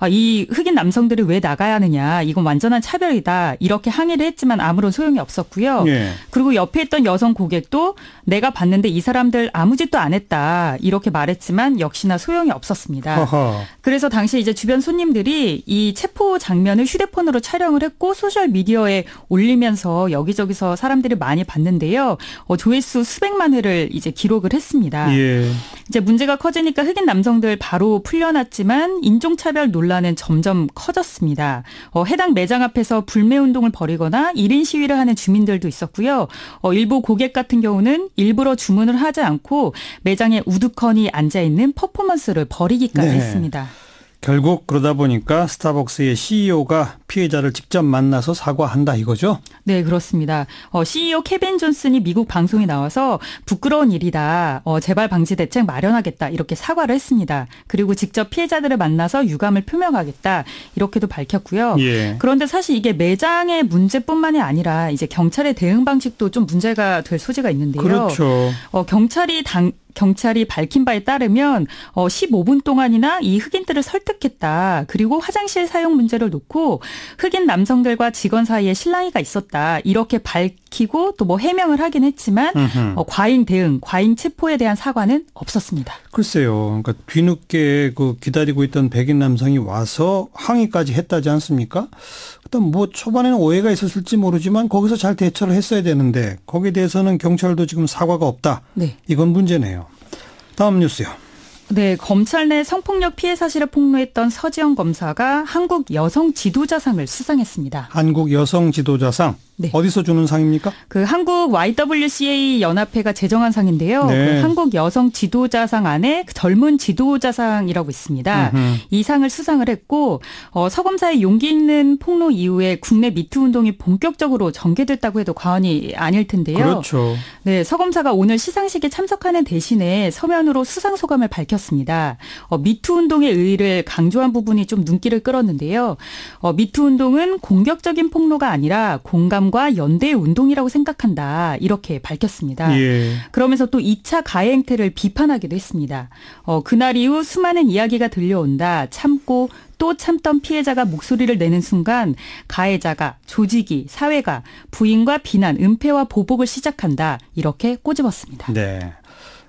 이 흑인 남성들이 왜 나가야 하느냐. 이건 완전한 차별이다. 이렇게 항의를 했지만 아무런 소용이 없었고요. 예. 그리고 옆에 있던 여성 고객도 내가 봤는데 이 사람들 아무 짓도 안 했다. 이렇게 말했지만 역시나 소용이 없었습니다. 허허. 그래서 당시 이제 주변 손님들이 이 체포 장면을 휴대폰으로 촬영을 했고 소셜 미디어에 올리면서 여기저기서 사람들이 많이 봤는데요. 조회수 수백만 회를 이제 기록을 했습니다. 예. 이제 문제가 커지니까 흑인 남성들 바로 풀려났지만 인종차별 논란은 점점 커졌습니다. 해당 매장 앞에서 불매운동을 벌이거나 1인 시위를 하는 주민들도 있었고요. 일부 고객 같은 경우는 일부러 주문을 하지 않고 매장에 우두커니 앉아있는 퍼포먼스를 벌이기까지 네. 했습니다. 결국 그러다 보니까 스타벅스의 CEO가 피해자를 직접 만나서 사과한다 이거죠? 네, 그렇습니다. CEO 케빈 존슨이 미국 방송에 나와서 부끄러운 일이다. 재발 방지 대책 마련하겠다. 이렇게 사과를 했습니다. 그리고 직접 피해자들을 만나서 유감을 표명하겠다. 이렇게도 밝혔고요. 예. 그런데 사실 이게 매장의 문제뿐만이 아니라 이제 경찰의 대응 방식도 좀 문제가 될 소지가 있는데요. 그렇죠. 경찰이 밝힌 바에 따르면 15분 동안이나 이 흑인들을 설득했다. 그리고 화장실 사용 문제를 놓고 흑인 남성들과 직원 사이에 실랑이가 있었다. 이렇게 밝히고 또 뭐 해명을 하긴 했지만 과잉 대응, 과잉 체포에 대한 사과는 없었습니다. 글쎄요. 그러니까 뒤늦게 기다리고 있던 백인 남성이 와서 항의까지 했다지 않습니까? 일단 뭐 초반에는 오해가 있었을지 모르지만 거기서 잘 대처를 했어야 되는데 거기에 대해서는 경찰도 지금 사과가 없다. 네. 이건 문제네요. 다음 뉴스요. 네, 검찰 내 성폭력 피해 사실을 폭로했던 서지영 검사가 한국 여성 지도자상을 수상했습니다. 한국 여성 지도자상. 네. 어디서 주는 상입니까? 그 한국 YWCA 연합회가 제정한 상인데요. 네. 그 한국 여성 지도자상 안에 젊은 지도자상이라고 있습니다. 이 상을 수상을 했고 서 검사의 용기 있는 폭로 이후에 국내 미투 운동이 본격적으로 전개됐다고 해도 과언이 아닐 텐데요. 그렇죠. 네, 서 검사가 오늘 시상식에 참석하는 대신에 서면으로 수상 소감을 밝혔습니다. 미투 운동의 의의를 강조한 부분이 좀 눈길을 끌었는데요. 미투 운동은 공격적인 폭로가 아니라 공감과 연대의 운동이라고 생각한다. 이렇게 밝혔습니다. 예. 그러면서 또 2차 가해 행태를 비판하기도 했습니다. 그날 이후 수많은 이야기가 들려온다. 참고 또 참던 피해자가 목소리를 내는 순간 가해자가, 조직이, 사회가 부인과 비난, 은폐와 보복을 시작한다. 이렇게 꼬집었습니다. 네.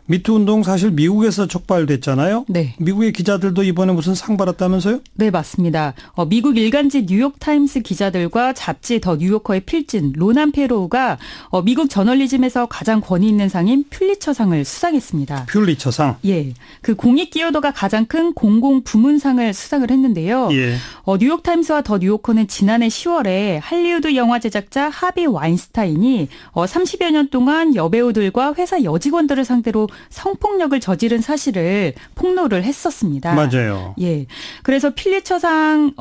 미투 운동 사실 미국에서 촉발됐잖아요. 네. 미국의 기자들도 이번에 무슨 상 받았다면서요? 네, 맞습니다. 미국 일간지 뉴욕타임스 기자들과 잡지 더 뉴요커의 필진 로난 페로우가 미국 저널리즘에서 가장 권위 있는 상인 퓰리처상을 수상했습니다. 퓰리처상? 예. 그 공익 기여도가 가장 큰 공공 부문상을 수상을 했는데요. 예. 뉴욕타임스와 더 뉴요커는 지난해 10월에 할리우드 영화 제작자 하비 와인스타인이 30여 년 동안 여배우들과 회사 여직원들을 상대로 성폭력을 저지른 사실을 폭로를 했었습니다. 맞아요. 예. 그래서 퓰리처상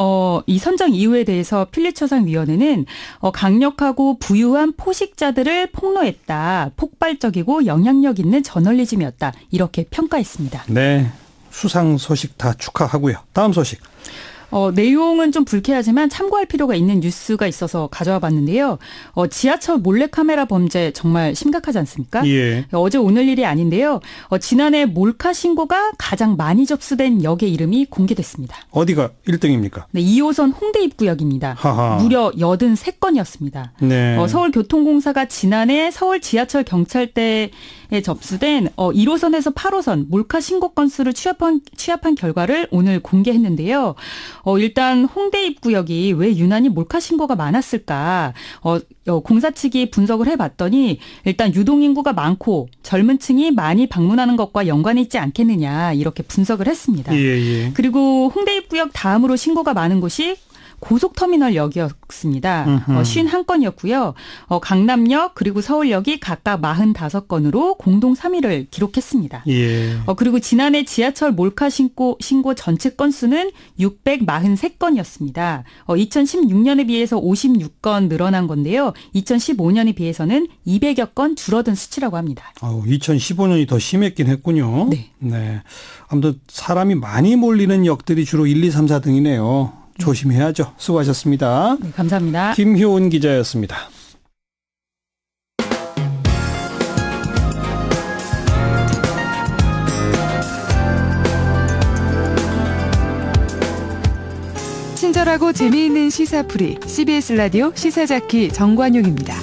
이 선정 이유에 대해서 퓰리처상 위원회는 강력하고 부유한 포식자들을 폭로했다. 폭발적이고 영향력 있는 저널리즘이었다. 이렇게 평가했습니다. 네. 수상 소식 다 축하하고요. 다음 소식. 내용은 좀 불쾌하지만 참고할 필요가 있는 뉴스가 있어서 가져와 봤는데요. 지하철 몰래카메라 범죄 정말 심각하지 않습니까? 예. 어제 오늘 일이 아닌데요. 지난해 몰카 신고가 가장 많이 접수된 역의 이름이 공개됐습니다. 어디가 1등입니까? 네, 2호선 홍대 입구역입니다. 하하. 무려 83건이었습니다. 네. 서울교통공사가 지난해 서울 지하철 경찰대에 접수된 1호선에서 8호선 몰카 신고 건수를 취합한 결과를 오늘 공개했는데요. 일단 홍대 입구역이 왜 유난히 몰카 신고가 많았을까? 공사 측이 분석을 해봤더니 일단 유동인구가 많고 젊은 층이 많이 방문하는 것과 연관이 있지 않겠느냐 이렇게 분석을 했습니다. 예. 그리고 홍대 입구역 다음으로 신고가 많은 곳이 고속터미널역이었습니다. 51건이었고요. 강남역 그리고 서울역이 각각 45건으로 공동 3위를 기록했습니다. 예. 그리고 지난해 지하철 몰카 신고 전체 건수는 643건이었습니다. 2016년에 비해서 56건 늘어난 건데요. 2015년에 비해서는 200여 건 줄어든 수치라고 합니다. 2015년이 더 심했긴 했군요. 네. 아무튼 사람이 많이 몰리는 역들이 주로 1, 2, 3, 4등이네요. 조심해야죠. 수고하셨습니다. 네, 감사합니다. 김효은 기자였습니다. 친절하고 재미있는 시사풀이 CBS 라디오 시사자키 정관용입니다.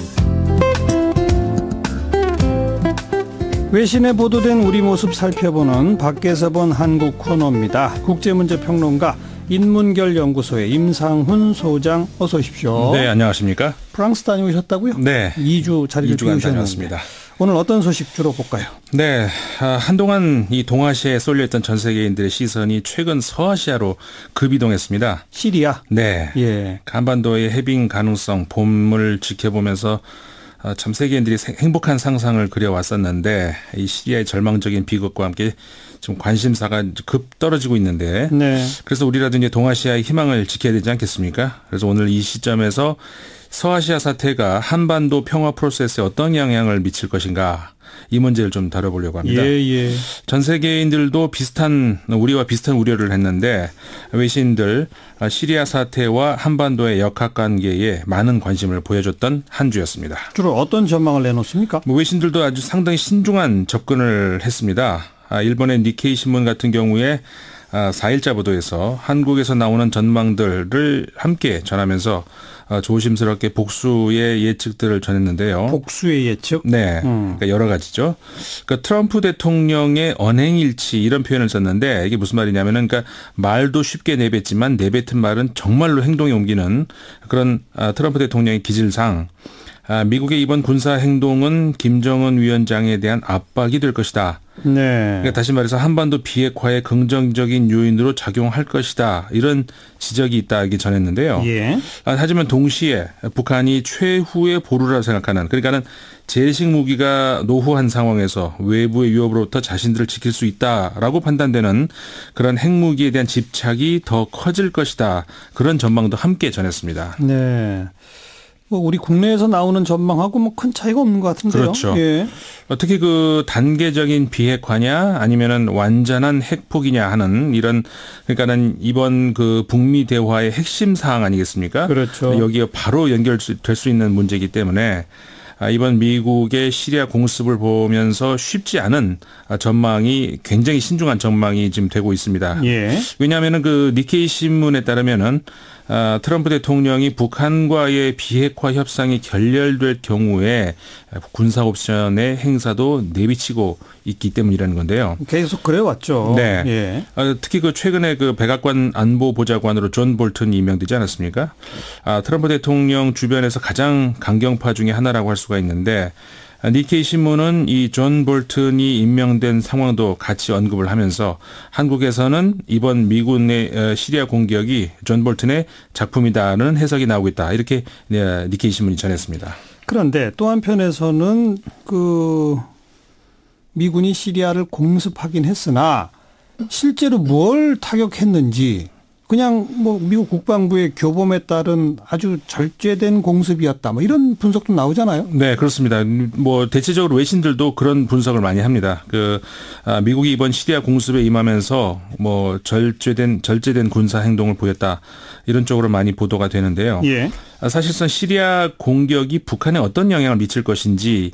외신에 보도된 우리 모습 살펴보는 밖에서 본 한국 코너입니다. 국제문제평론가 인문결 연구소의 임상훈 소장 어서 오십시오. 네, 안녕하십니까? 프랑스 다녀오셨다고요? 네. 2주 자리를 비우셨습니다. 오늘 어떤 소식 주로 볼까요? 네, 한동안 이 동아시아에 쏠려있던 전 세계인들의 시선이 최근 서아시아로 급이동했습니다. 시리아? 네. 예. 한반도의 해빙 가능성, 봄을 지켜보면서 참 세계인들이 행복한 상상을 그려왔었는데 이 시리아의 절망적인 비극과 함께 좀 관심사가 급 떨어지고 있는데 네. 그래서 우리라도 이제 동아시아의 희망을 지켜야 되지 않겠습니까? 그래서 오늘 이 시점에서 서아시아 사태가 한반도 평화 프로세스에 어떤 영향을 미칠 것인가 이 문제를 좀 다뤄보려고 합니다. 예. 전 세계인들도 우리와 비슷한 우려를 했는데 외신들 시리아 사태와 한반도의 역학관계에 많은 관심을 보여줬던 한 주였습니다. 주로 어떤 전망을 내놓습니까? 외신들도 아주 상당히 신중한 접근을 했습니다. 일본의 니케이 신문 같은 경우에 4일자 보도에서 한국에서 나오는 전망들을 함께 전하면서 조심스럽게 복수의 예측들을 전했는데요. 복수의 예측? 네. 그러니까 여러 가지죠. 그러니까 트럼프 대통령의 언행일치 이런 표현을 썼는데 이게 무슨 말이냐면은 그러니까 말도 쉽게 내뱉지만 내뱉은 말은 정말로 행동에 옮기는 그런 트럼프 대통령의 기질상 미국의 이번 군사 행동은 김정은 위원장에 대한 압박이 될 것이다. 네. 그러니까 다시 말해서 한반도 비핵화의 긍정적인 요인으로 작용할 것이다. 이런 지적이 있다기 전했는데요. 예. 하지만 동시에 북한이 최후의 보루라 생각하는 그러니까는 재래식 무기가 노후한 상황에서 외부의 위협으로부터 자신들을 지킬 수 있다라고 판단되는 그런 핵무기에 대한 집착이 더 커질 것이다. 그런 전망도 함께 전했습니다. 네. 우리 국내에서 나오는 전망하고 큰 차이가 없는 것 같은데요. 그렇죠. 예. 어떻게 그 단계적인 비핵화냐 아니면은 완전한 핵포기냐 하는 이런 그러니까는 이번 그 북미 대화의 핵심 사항 아니겠습니까? 그렇죠. 여기에 바로 연결될 수 있는 문제이기 때문에 이번 미국의 시리아 공습을 보면서 쉽지 않은 전망이 굉장히 신중한 전망이 지금 되고 있습니다. 예. 왜냐하면은 그 니케이 신문에 따르면은 트럼프 대통령이 북한과의 비핵화 협상이 결렬될 경우에 군사 옵션의 행사도 내비치고 있기 때문이라는 건데요. 계속 그래왔죠. 네. 예. 특히 그 최근에 그 백악관 안보보좌관으로 존 볼튼이 임명되지 않았습니까? 트럼프 대통령 주변에서 가장 강경파 중에 하나라고 할 수가 있는데 니케이 신문은 이 존 볼튼이 임명된 상황도 같이 언급을 하면서 한국에서는 이번 미군의 시리아 공격이 존 볼튼의 작품이다는 해석이 나오고 있다. 이렇게 니케이 신문이 전했습니다. 그런데 또 한편에서는 그 미군이 시리아를 공습하긴 했으나 실제로 뭘 타격했는지 그냥 뭐 미국 국방부의 교범에 따른 아주 절제된 공습이었다. 뭐 이런 분석도 나오잖아요. 네, 그렇습니다. 뭐 대체적으로 외신들도 그런 분석을 많이 합니다. 미국이 이번 시리아 공습에 임하면서 뭐 절제된 군사 행동을 보였다. 이런 쪽으로 많이 보도가 되는데요. 예. 사실상 시리아 공격이 북한에 어떤 영향을 미칠 것인지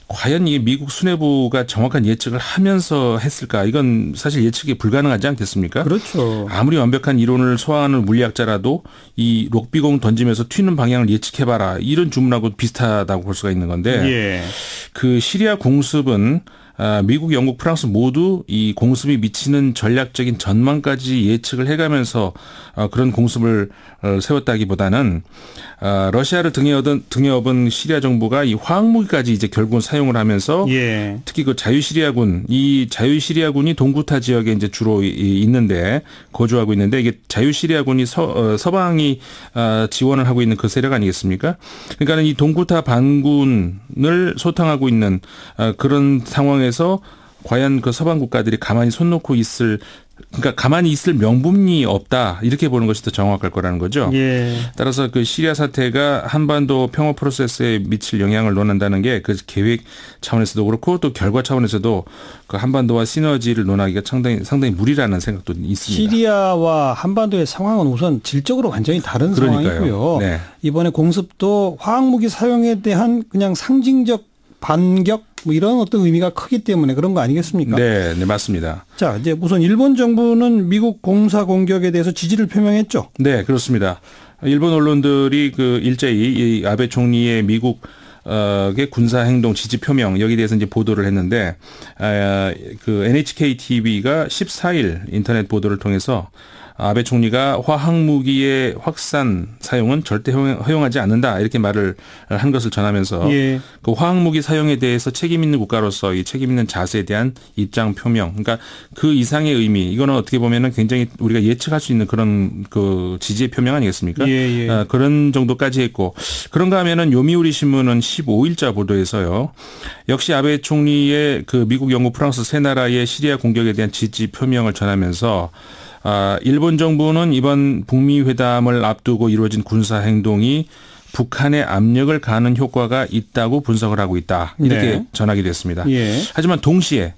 과연 이 미국 수뇌부가 정확한 예측을 하면서 했을까? 이건 사실 예측이 불가능하지 않겠습니까? 그렇죠. 아무리 완벽한 이론을 소화하는 물리학자라도 이 록비공 던지면서 튀는 방향을 예측해봐라. 이런 주문하고 비슷하다고 볼 수가 있는 건데 예. 그 시리아 공습은 미국, 영국, 프랑스 모두 이 공습이 미치는 전략적인 전망까지 예측을 해가면서 그런 공습을 세웠다기보다는 러시아를 등에 업은 시리아 정부가 이 화학무기까지 이제 결국은 사용을 하면서 예. 특히 그 이 자유시리아군이 동구타 지역에 이제 주로 있는데 거주하고 있는데 이게 자유시리아군이 서방이 지원을 하고 있는 그 세력 아니겠습니까? 그러니까는 이 동구타 반군을 소탕하고 있는 그런 상황에서 과연 그 서방 국가들이 가만히 손 놓고 그러니까 가만히 있을 명분이 없다 이렇게 보는 것이 더 정확할 거라는 거죠. 예. 따라서 그 시리아 사태가 한반도 평화 프로세스에 미칠 영향을 논한다는 게 그 계획 차원에서도 그렇고 또 결과 차원에서도 그 한반도와 시너지를 논하기가 상당히 무리라는 생각도 있습니다. 시리아와 한반도의 상황은 우선 질적으로 완전히 다른 상황이고요. 네. 이번에 공습도 화학무기 사용에 대한 그냥 상징적 반격 뭐 이런 어떤 의미가 크기 때문에 그런 거 아니겠습니까? 네, 네 맞습니다. 자, 이제 우선 일본 정부는 미국 공사 공격에 대해서 지지를 표명했죠. 네, 그렇습니다. 일본 언론들이 그 일제히 이 아베 총리의 미국 의 군사 행동 지지 표명 여기에 대해서 이제 보도를 했는데 그 NHK TV가 14일 인터넷 보도를 통해서 아베 총리가 화학무기의 확산 사용은 절대 허용하지 않는다 이렇게 말을 한 것을 전하면서 예. 그 화학무기 사용에 대해서 책임 있는 국가로서 이 책임 있는 자세에 대한 입장 표명 그러니까 그 이상의 의미 이거는 어떻게 보면은 굉장히 우리가 예측할 수 있는 그런 그 지지의 표명 아니겠습니까? 예, 예. 그런 정도까지 했고 그런가 하면은 요미우리 신문은 15일자 보도에서요. 역시 아베 총리의 그 미국, 영국, 프랑스 세 나라의 시리아 공격에 대한 지지 표명을 전하면서 일본 정부는 이번 북미 회담을 앞두고 이루어진 군사 행동이 북한의 압력을 가하는 효과가 있다고 분석을 하고 있다. 이렇게 네. 전하게 됐습니다. 예. 하지만 동시에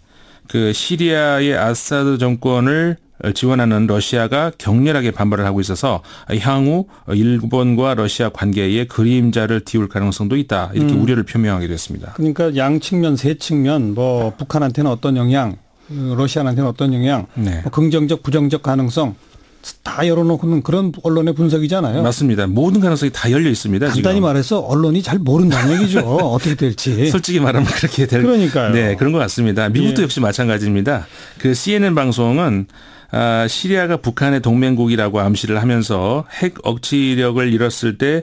그 시리아의 아사드 정권을 지원하는 러시아가 격렬하게 반발을 하고 있어서 향후 일본과 러시아 관계에 그림자를 띄울 가능성도 있다. 이렇게 우려를 표명하게 됐습니다. 그러니까 양측면, 세측면 뭐 북한한테는 어떤 영향 러시아한테는 어떤 영향, 네. 뭐 긍정적, 부정적 가능성 다 열어놓고는 그런 언론의 분석이잖아요. 맞습니다. 모든 가능성이 다 열려 있습니다. 간단히 지금. 말해서 언론이 잘 모른다는 얘기죠. 어떻게 될지. 솔직히 말하면 그렇게 그러니까요. 네, 그런 것 같습니다. 미국도 예. 역시 마찬가지입니다. 그 CNN 방송은 시리아가 북한의 동맹국이라고 암시를 하면서 핵 억지력을 잃었을 때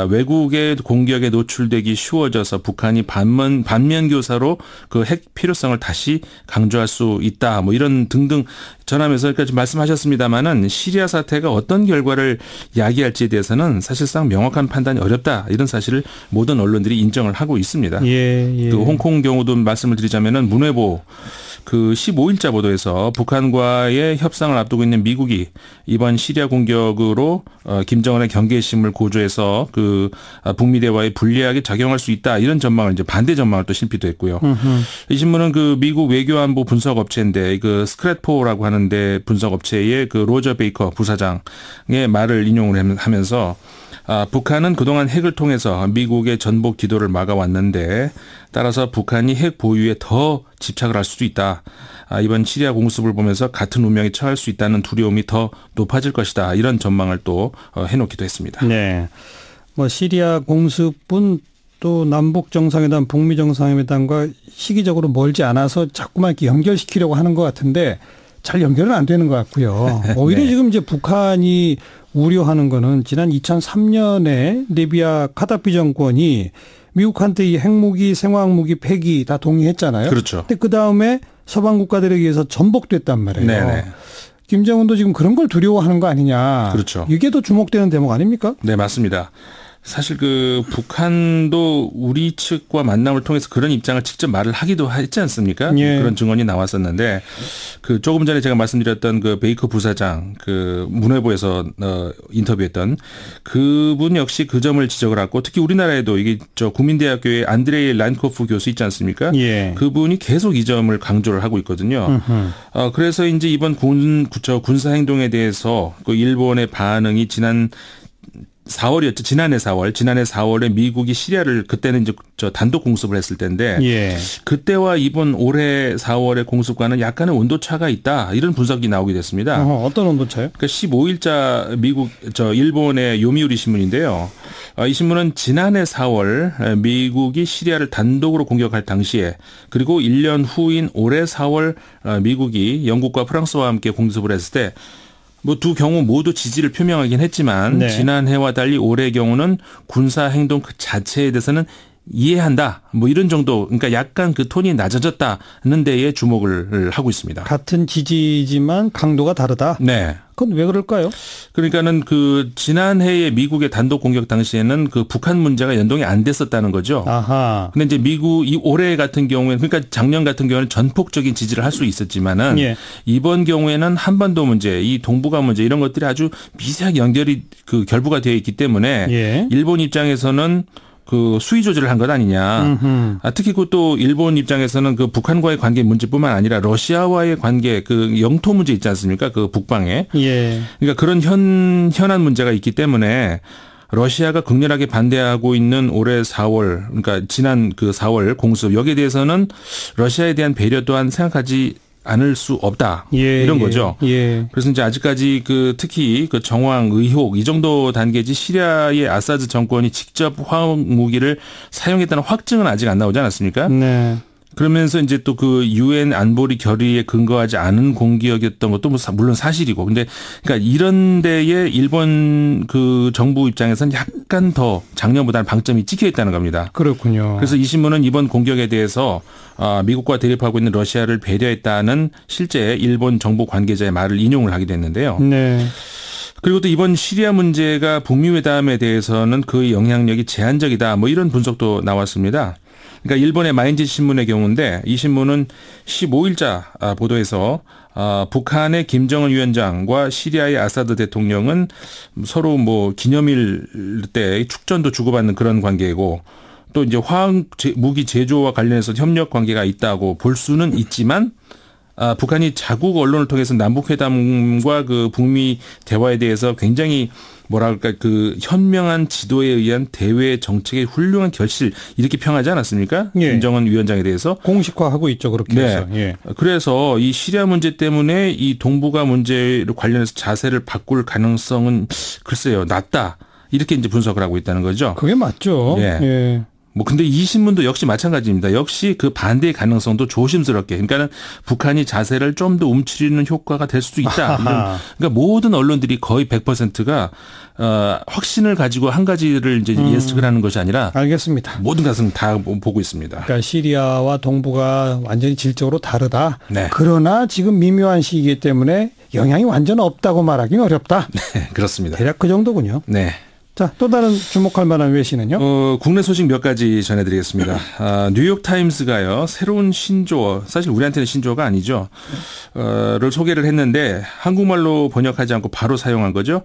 외국의 공격에 노출되기 쉬워져서 북한이 반면 교사로 그 핵 필요성을 다시 강조할 수 있다. 뭐 이런 등등 전하면서 그러니까 말씀하셨습니다마는 시리아 사태가 어떤 결과를 야기할지에 대해서는 사실상 명확한 판단이 어렵다. 이런 사실을 모든 언론들이 인정을 하고 있습니다. 예. 그 홍콩 경우도 말씀을 드리자면은 문외보 그 15일자 보도에서 북한과의 협상을 앞두고 있는 미국이 이번 시리아 공격으로 김정은의 경계심을 고조해서 그 북미 대화에 불리하게 작용할 수 있다 이런 전망을 이제 반대 전망을 또 실기도 했고요. 이 신문은 그 미국 외교안보 분석 업체인데 그 스크래포라고 하는데 분석 업체의 그 로저 베이커 부사장의 말을 인용을 하면서 북한은 그동안 핵을 통해서 미국의 전복 기도를 막아왔는데 따라서 북한이 핵 보유에 더 집착을 할 수도 있다. 이번 시리아 공습을 보면서 같은 운명에 처할 수 있다는 두려움이 더 높아질 것이다. 이런 전망을 또 해놓기도 했습니다. 네, 뭐 시리아 공습은 또 남북 정상회담, 북미 정상회담과 시기적으로 멀지 않아서 자꾸만 이렇게 연결시키려고 하는 것 같은데 잘 연결은 안 되는 것 같고요. 오히려 네. 지금 이제 북한이 우려하는 거는 지난 2003년에 리비아 카다피 정권이 미국한테 이 핵무기, 생화학무기 폐기 다 동의했잖아요. 그렇죠. 근데 그 다음에 서방 국가들에 의해서 전복됐단 말이에요. 네네. 김정은도 지금 그런 걸 두려워하는 거 아니냐. 그렇죠. 이게 더 주목되는 대목 아닙니까? 네, 맞습니다. 사실 그 북한도 우리 측과 만남을 통해서 그런 입장을 직접 말을 하기도 했지 않습니까? 예. 그런 증언이 나왔었는데 그 조금 전에 제가 말씀드렸던 그 베이커 부사장 그 문외보에서 인터뷰했던 그분 역시 그 점을 지적을 하고 특히 우리나라에도 이게 저 국민대학교의 안드레이 란코프 교수 있지 않습니까? 예. 그분이 계속 이 점을 강조를 하고 있거든요. 그래서 이제 이번 군사 행동에 대해서 그 일본의 반응이 지난 4월이었죠. 지난해 4월에 미국이 시리아를 그때는 이제 단독 공습을 했을 때인데 예. 그때와 이번 올해 4월의 공습과는 약간의 온도차가 있다. 이런 분석이 나오게 됐습니다. 어떤 온도차요? 그러니까 15일자 일본의 요미우리 신문인데요. 이 신문은 지난해 4월 미국이 시리아를 단독으로 공격할 당시에 그리고 1년 후인 올해 4월 미국이 영국과 프랑스와 함께 공습을 했을 때 뭐 두 경우 모두 지지를 표명하긴 했지만 네. 지난해와 달리 올해의 경우는 군사 행동 그 자체에 대해서는 이해한다. 뭐 이런 정도. 그러니까 약간 그 톤이 낮아졌다는 데에 주목을 하고 있습니다. 같은 지지지만 강도가 다르다. 네. 그건 왜 그럴까요? 그러니까는 그 지난해에 미국의 단독 공격 당시에는 그 북한 문제가 연동이 안 됐었다는 거죠. 아하. 근데 이제 미국 이 올해 같은 경우에는 그러니까 작년 같은 경우에는 전폭적인 지지를 할 수 있었지만은 예. 이번 경우에는 한반도 문제, 이 동북아 문제 이런 것들이 아주 미세하게 연결이 그 결부가 되어 있기 때문에 예. 일본 입장에서는 그 수위 조절을 한 것 아니냐. 특히 또 일본 입장에서는 그 북한과의 관계 문제뿐만 아니라 러시아와의 관계 그 영토 문제 있지 않습니까? 그 북방에. 예. 그러니까 그런 현안 문제가 있기 때문에 러시아가 극렬하게 반대하고 있는 올해 4월, 그러니까 지난 그 4월 공습 여기에 대해서는 러시아에 대한 배려 또한 생각하지 않을 수 없다. 예, 이런 거죠. 예. 그래서 이제 아직까지 그 특히 그 정황 의혹 이 정도 단계지 시리아의 아사드 정권이 직접 화학 무기를 사용했다는 확증은 아직 안 나오지 않았습니까? 네. 그러면서 이제 또 그 유엔 안보리 결의에 근거하지 않은 공격이었던 것도 물론 사실이고, 근데 그러니까 이런 데에 일본 그 정부 입장에서는 약간 더 작년보다는 방점이 찍혀 있다는 겁니다. 그렇군요. 그래서 이 신문은 이번 공격에 대해서 미국과 대립하고 있는 러시아를 배려했다는 실제 일본 정부 관계자의 말을 인용을 하기도 했는데요. 네. 그리고 또 이번 시리아 문제가 북미 회담에 대해서는 그의 영향력이 제한적이다. 뭐 이런 분석도 나왔습니다. 그러니까 일본의 마인지 신문의 경우인데 이 신문은 15일자 보도에서 북한의 김정은 위원장과 시리아의 아사드 대통령은 서로 뭐 기념일 때 축전도 주고받는 그런 관계이고 또 이제 화학 무기 제조와 관련해서 협력 관계가 있다고 볼 수는 있지만 북한이 자국 언론을 통해서 남북회담과 그 북미 대화에 대해서 굉장히 뭐랄까 그 현명한 지도에 의한 대외 정책의 훌륭한 결실 이렇게 평하지 않았습니까? 예. 김정은 위원장에 대해서 공식화하고 있죠. 그렇게 해서. 네. 예. 그래서 이 시리아 문제 때문에 이 동북아 문제를 관련해서 자세를 바꿀 가능성은 글쎄요 낮다 이렇게 이제 분석을 하고 있다는 거죠. 그게 맞죠. 예. 예. 뭐 근데 이 신문도 역시 마찬가지입니다. 역시 그 반대의 가능성도 조심스럽게. 그러니까는 북한이 자세를 좀 더 움츠리는 효과가 될 수도 있다. 그러니까 모든 언론들이 거의 100%가 확신을 가지고 한 가지를 이제 예측을 하는 것이 아니라 알겠습니다. 모든 것은 다 보고 있습니다. 그러니까 시리아와 동북아 완전히 질적으로 다르다. 네. 그러나 지금 미묘한 시기이기 때문에 영향이 완전 없다고 말하기는 어렵다. 네, 그렇습니다. 대략 그 정도군요. 네. 자, 또 다른 주목할 만한 외신은요? 국내 소식 몇 가지 전해드리겠습니다. 뉴욕타임스가요, 새로운 신조어, 사실 우리한테는 신조어가 아니죠, 를 소개를 했는데 한국말로 번역하지 않고 바로 사용한 거죠.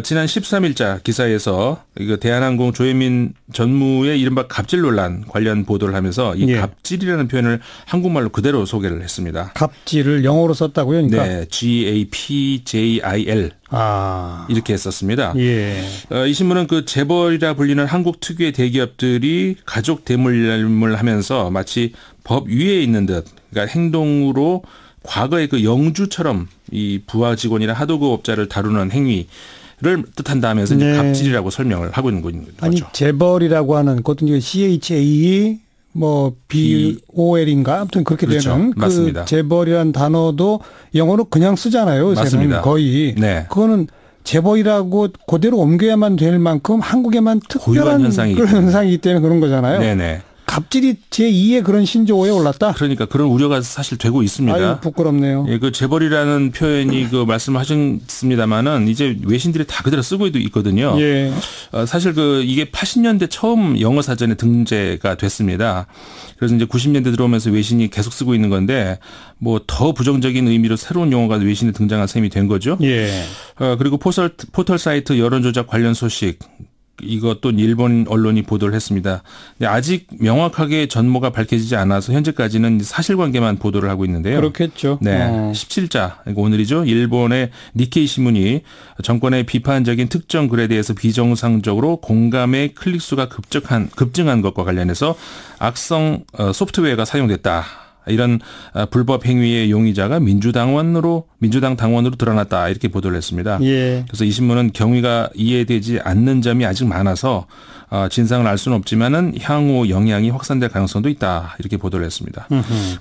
지난 13일자 기사에서 이거 대한항공 조혜민 전무의 이른바 갑질 논란 관련 보도를 하면서 이 갑질이라는 표현을 한국말로 그대로 소개를 했습니다. 갑질을 영어로 썼다고요? 그러니까? 네, GAPJIL. 이렇게 했었습니다. 예. 이 신문은 그 재벌이라 불리는 한국 특유의 대기업들이 가족 대물림을 하면서 마치 법 위에 있는 듯, 그러니까 행동으로 과거의 그 영주처럼 이 부하 직원이나 하도급업자를 다루는 행위를 뜻한다 하면서 이제 갑질이라고 설명을 하고 있는 거죠. 아니 재벌이라고 하는 그것도 CHAE 뭐 BOL인가 아무튼 그렇게 그렇죠. 되는 맞습니다. 그 재벌이라는 단어도 영어로 그냥 쓰잖아요. 요새는 맞습니다. 거의. 네. 그거는 재벌이라고 그대로 옮겨야만 될 만큼 한국에만 특별한 그런 현상이기 때문에 그런 거잖아요. 네네. 갑질이 제2의 그런 신조어에 올랐다? 그러니까 그런 우려가 사실 되고 있습니다. 아유, 부끄럽네요. 예, 그 재벌이라는 표현이 그 말씀하셨습니다만은 이제 외신들이 다 그대로 쓰고 있거든요. 예. 사실 이게 80년대 처음 영어 사전에 등재가 됐습니다. 그래서 이제 90년대 들어오면서 외신이 계속 쓰고 있는 건데 뭐 더 부정적인 의미로 새로운 용어가 외신에 등장한 셈이 된 거죠. 예. 그리고 포털 사이트 여론조작 관련 소식 이것도 일본 언론이 보도를 했습니다. 근데 아직 명확하게 전모가 밝혀지지 않아서 현재까지는 사실관계만 보도를 하고 있는데요. 그렇겠죠. 네, 17자 오늘이죠. 일본의 니케이 신문이 정권의 비판적인 특정 글에 대해서 비정상적으로 공감의 클릭수가 급증한 것과 관련해서 악성 소프트웨어가 사용됐다. 이런 불법 행위의 용의자가 민주당 당원으로 드러났다 이렇게 보도를 했습니다. 예. 그래서 이 신문은 경위가 이해되지 않는 점이 아직 많아서 진상을 알 수는 없지만은 향후 영향이 확산될 가능성도 있다 이렇게 보도를 했습니다.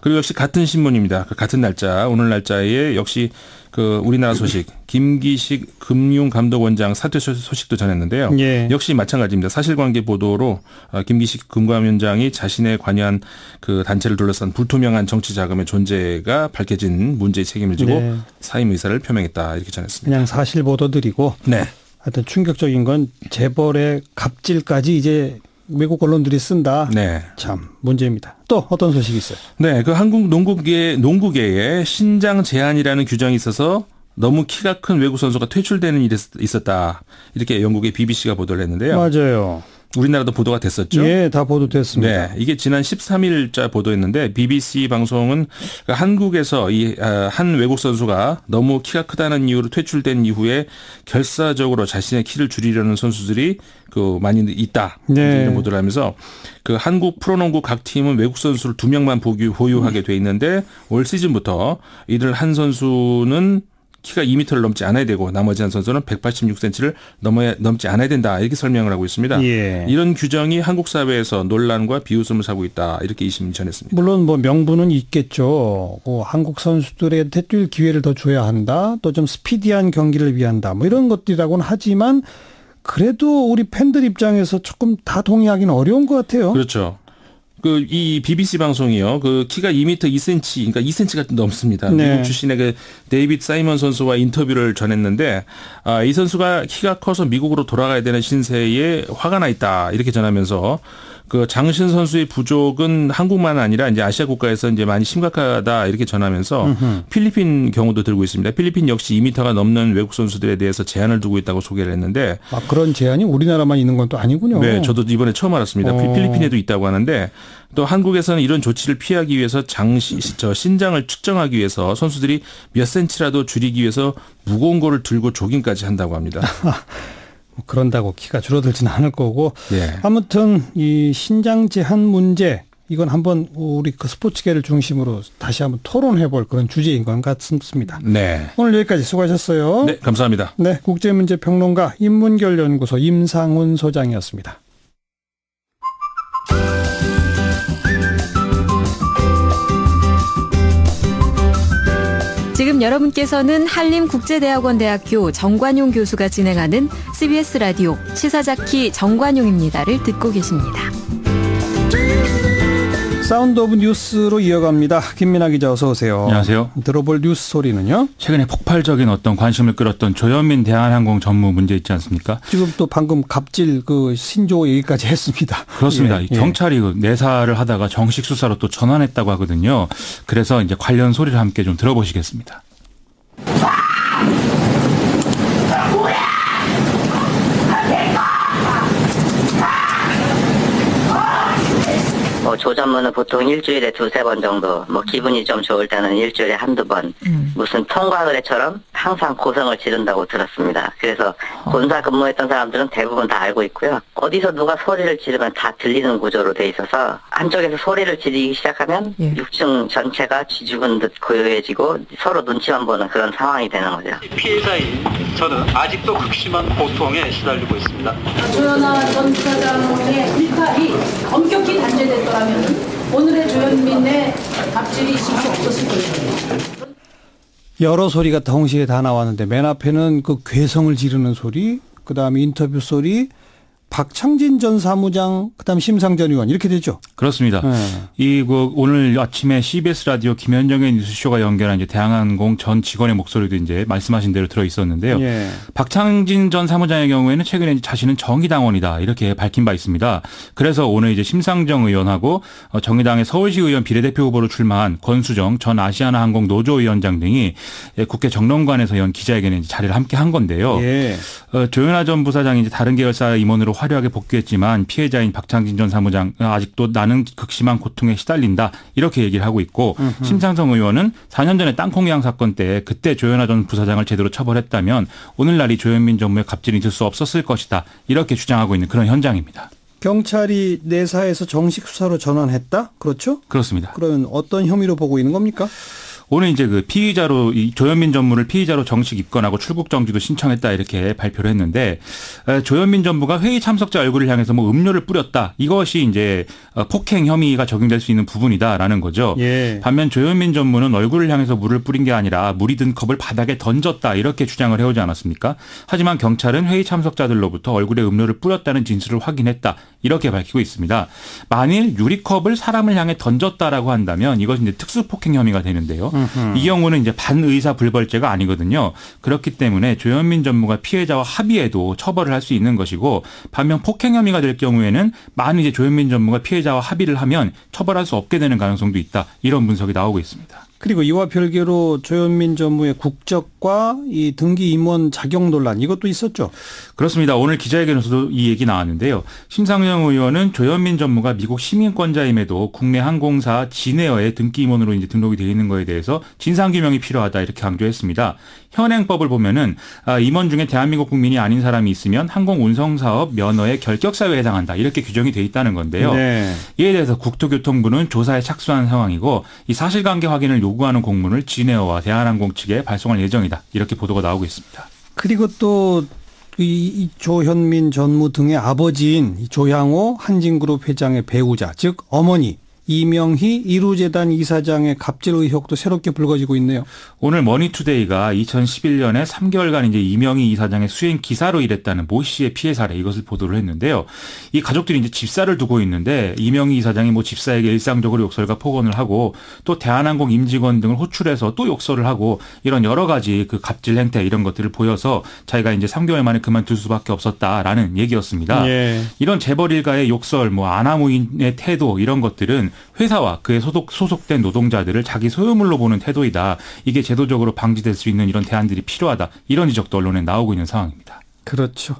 그리고 역시 같은 신문입니다. 같은 날짜 오늘 날짜에 역시 그 우리나라 소식 김기식 금융감독원장 사퇴 소식도 전했는데요. 예. 역시 마찬가지입니다. 사실관계 보도로 김기식 금감위원장이 자신의 관여한 그 단체를 둘러싼 불투명한 정치 자금의 존재가 밝혀진 문제의 책임을 지고 네. 사임 의사를 표명했다 이렇게 전했습니다. 그냥 사실 보도드리고 네. 하여튼 충격적인 건 재벌의 갑질까지 이제 외국 언론들이 쓴다. 네. 참 문제입니다. 또 어떤 소식이 있어요? 네, 그 한국 농구계에 신장 제한이라는 규정이 있어서 너무 키가 큰 외국 선수가 퇴출되는 일이 있었다. 이렇게 영국의 BBC가 보도를 했는데요. 맞아요. 우리나라도 보도가 됐었죠. 예, 다 보도됐습니다. 네, 이게 지난 13일자 보도였는데 BBC 방송은 한국에서 이 한 외국 선수가 너무 키가 크다는 이유로 퇴출된 이후에 결사적으로 자신의 키를 줄이려는 선수들이 그 많이 있다. 네. 이런 보도를 하면서 그 한국 프로농구 각 팀은 외국 선수를 2명만 보유하게 돼 있는데 올 시즌부터 이들 한 선수는 키가 2m를 넘지 않아야 되고 나머지 한 선수는 186cm를 넘지 않아야 된다. 이렇게 설명을 하고 있습니다. 예. 이런 규정이 한국 사회에서 논란과 비웃음을 사고 있다. 이렇게 이 신문이 전했습니다. 물론 뭐 명분은 있겠죠. 한국 선수들에게 뛸 기회를 더 줘야 한다. 또 좀 스피디한 경기를 위한다. 뭐 이런 것들이라고는 하지만 그래도 우리 팬들 입장에서 조금 다 동의하기는 어려운 것 같아요. 그렇죠. 이 BBC 방송이요. 그 키가 2m 2cm, 그러니까 2cm가 넘습니다. 네. 미국 출신의 그 데이빗 사이먼 선수와 인터뷰를 전했는데, 이 선수가 키가 커서 미국으로 돌아가야 되는 신세에 화가 나 있다. 이렇게 전하면서 그 장신 선수의 부족은 한국만 아니라 이제 아시아 국가에서 이제 많이 심각하다 이렇게 전하면서 필리핀 경우도 들고 있습니다. 필리핀 역시 2m가 넘는 외국 선수들에 대해서 제한을 두고 있다고 소개를 했는데 그런 제한이 우리나라만 있는 건 또 아니군요. 네, 저도 이번에 처음 알았습니다. 필리핀에도 있다고 하는데 또 한국에서는 이런 조치를 피하기 위해서 신장을 측정하기 위해서 선수들이 몇 센치라도 줄이기 위해서 무거운 거를 들고 조깅까지 한다고 합니다. 그런다고 키가 줄어들지는 않을 거고. 네. 아무튼 이 신장 제한 문제 이건 한번 우리 그 스포츠계를 중심으로 다시 한번 토론해볼 그런 주제인 것 같습니다. 네. 오늘 여기까지 수고하셨어요. 네, 감사합니다. 네, 국제문제평론가 인문결연구소 임상훈 소장이었습니다. 지금 여러분께서는 한림국제대학원대학교 정관용 교수가 진행하는 CBS 라디오 시사자키 정관용입니다를 듣고 계십니다. 사운드 오브 뉴스로 이어갑니다. 김민아 기자 어서 오세요. 안녕하세요. 들어볼 뉴스 소리는요? 최근에 폭발적인 어떤 관심을 끌었던 조현민 대한항공 전무 문제 있지 않습니까? 지금 또 방금 갑질 그 신조 얘기까지 했습니다. 그렇습니다. 예, 경찰이 그 내사를 하다가 정식 수사로 또 전환했다고 하거든요. 그래서 이제 관련 소리를 함께 좀 들어보시겠습니다. 조 전무는 보통 일주일에 2-3번 정도, 기분이 좀 좋을 때는 일주일에 1-2번, 무슨 통과 의례처럼 항상 고성을 지른다고 들었습니다. 그래서 본사 근무했던 사람들은 대부분 다 알고 있고요. 어디서 누가 소리를 지르면 다 들리는 구조로 돼 있어서 한쪽에서 소리를 지르기 시작하면 6층 전체가 쥐죽은 듯 고요해지고 서로 눈치만 보는 그런 상황이 되는 거죠. 피해자인 저는 아직도 극심한 고통에 시달리고 있습니다. 조현아 전 부사장의 일탈이 엄격히 단죄됐더라면 오늘의 조현민의 갑질이 있을 수 없었을 거예요. 여러 소리가 동시에 다 나왔는데 맨 앞에는 그 괴성을 지르는 소리, 그다음에 인터뷰 소리, 박창진 전 사무장, 그다음 심상 전 의원 이렇게 되죠. 그렇습니다. 오늘 아침에 CBS 라디오 김현정의 뉴스쇼가 연결한 이제 대한항공 전 직원의 목소리도 이제 말씀하신 대로 들어 있었는데요. 예. 박창진 전 사무장의 경우에는 최근에 자신은 정의당원이다 이렇게 밝힌 바 있습니다. 그래서 오늘 이제 심상정 의원하고 정의당의 서울시 의원 비례대표 후보로 출마한 권수정 전 아시아나항공 노조위원장 등이 국회 정론관에서 연 기자회견에 자리를 함께 한 건데요. 예. 조현아 전 부사장이 이제 다른 계열사 임원으로 화려하게 복귀했지만 피해자인 박창진 전 사무장 아직도 나는 극심한 고통에 시달린다 이렇게 얘기를 하고 있고 심상정 의원은 4년 전에 땅콩이양 사건 때 그때 조현아 전 부사장을 제대로 처벌했다면 오늘날이 조현민 전무의 갑질이 있을 수 없었을 것이다 이렇게 주장하고 있는 그런 현장입니다. 경찰이 내사에서 정식 수사로 전환했다? 그렇죠? 그렇습니다. 그러면 어떤 혐의로 보고 있는 겁니까? 오늘 이제 그 피의자로 조현민 전무를 피의자로 정식 입건하고 출국 정지도 신청했다 이렇게 발표를 했는데 조현민 전무가 회의 참석자 얼굴을 향해서 뭐 음료를 뿌렸다 이것이 이제 폭행 혐의가 적용될 수 있는 부분이다라는 거죠. 예. 반면 조현민 전무는 얼굴을 향해서 물을 뿌린 게 아니라 물이 든 컵을 바닥에 던졌다 이렇게 주장을 해오지 않았습니까? 하지만 경찰은 회의 참석자들로부터 얼굴에 음료를 뿌렸다는 진술을 확인했다 이렇게 밝히고 있습니다. 만일 유리컵을 사람을 향해 던졌다라고 한다면 이것이 이제 특수폭행 혐의가 되는데요. 이 경우는 이제 반의사 불벌죄가 아니거든요. 그렇기 때문에 조현민 전무가 피해자와 합의해도 처벌을 할 수 있는 것이고 반면 폭행 혐의가 될 경우에는 만일 이제 조현민 전무가 피해자와 합의를 하면 처벌할 수 없게 되는 가능성도 있다. 이런 분석이 나오고 있습니다. 그리고 이와 별개로 조현민 전무의 국적과 이 등기 임원 자격 논란 이것도 있었죠. 그렇습니다. 오늘 기자회견에서도 이 얘기 나왔는데요. 심상정 의원은 조현민 전무가 미국 시민권자임에도 국내 항공사 진에어의 등기 임원으로 이제 등록이 되어 있는 거에 대해서 진상규명이 필요하다 이렇게 강조했습니다. 현행법을 보면은 임원 중에 대한민국 국민이 아닌 사람이 있으면 항공운송사업 면허의 결격사유에 해당한다 이렇게 규정이 되어 있다는 건데요. 네. 이에 대해서 국토교통부는 조사에 착수한 상황이고 이 사실관계 확인을 요구하는 공문을 진에어와 대한항공 측에 발송할 예정이다 이렇게 보도가 나오고 있습니다. 그리고 또 이 조현민 전무 등의 아버지인 조향호 한진그룹 회장의 배우자 즉 어머니 이명희 이루재단 이사장의 갑질 의혹도 새롭게 불거지고 있네요. 오늘 머니투데이가 2011년에 3개월간 이제 이명희 이사장의 수행 기사로 일했다는 모 씨의 피해 사례 이것을 보도를 했는데요. 이 가족들이 이제 집사를 두고 있는데 이명희 이사장이 뭐 집사에게 일상적으로 욕설과 폭언을 하고 또 대한항공 임직원 등을 호출해서 또 욕설을 하고 이런 여러 가지 그 갑질 행태 이런 것들을 보여서 자기가 이제 3개월 만에 그만둘 수밖에 없었다라는 얘기였습니다. 예. 이런 재벌 일가의 욕설, 뭐 아나무인의 태도 이런 것들은 회사와 그에 소속된 노동자들을 자기 소유물로 보는 태도이다. 이게 제도적으로 방지될 수 있는 이런 대안들이 필요하다. 이런 지적도 언론에 나오고 있는 상황입니다. 그렇죠.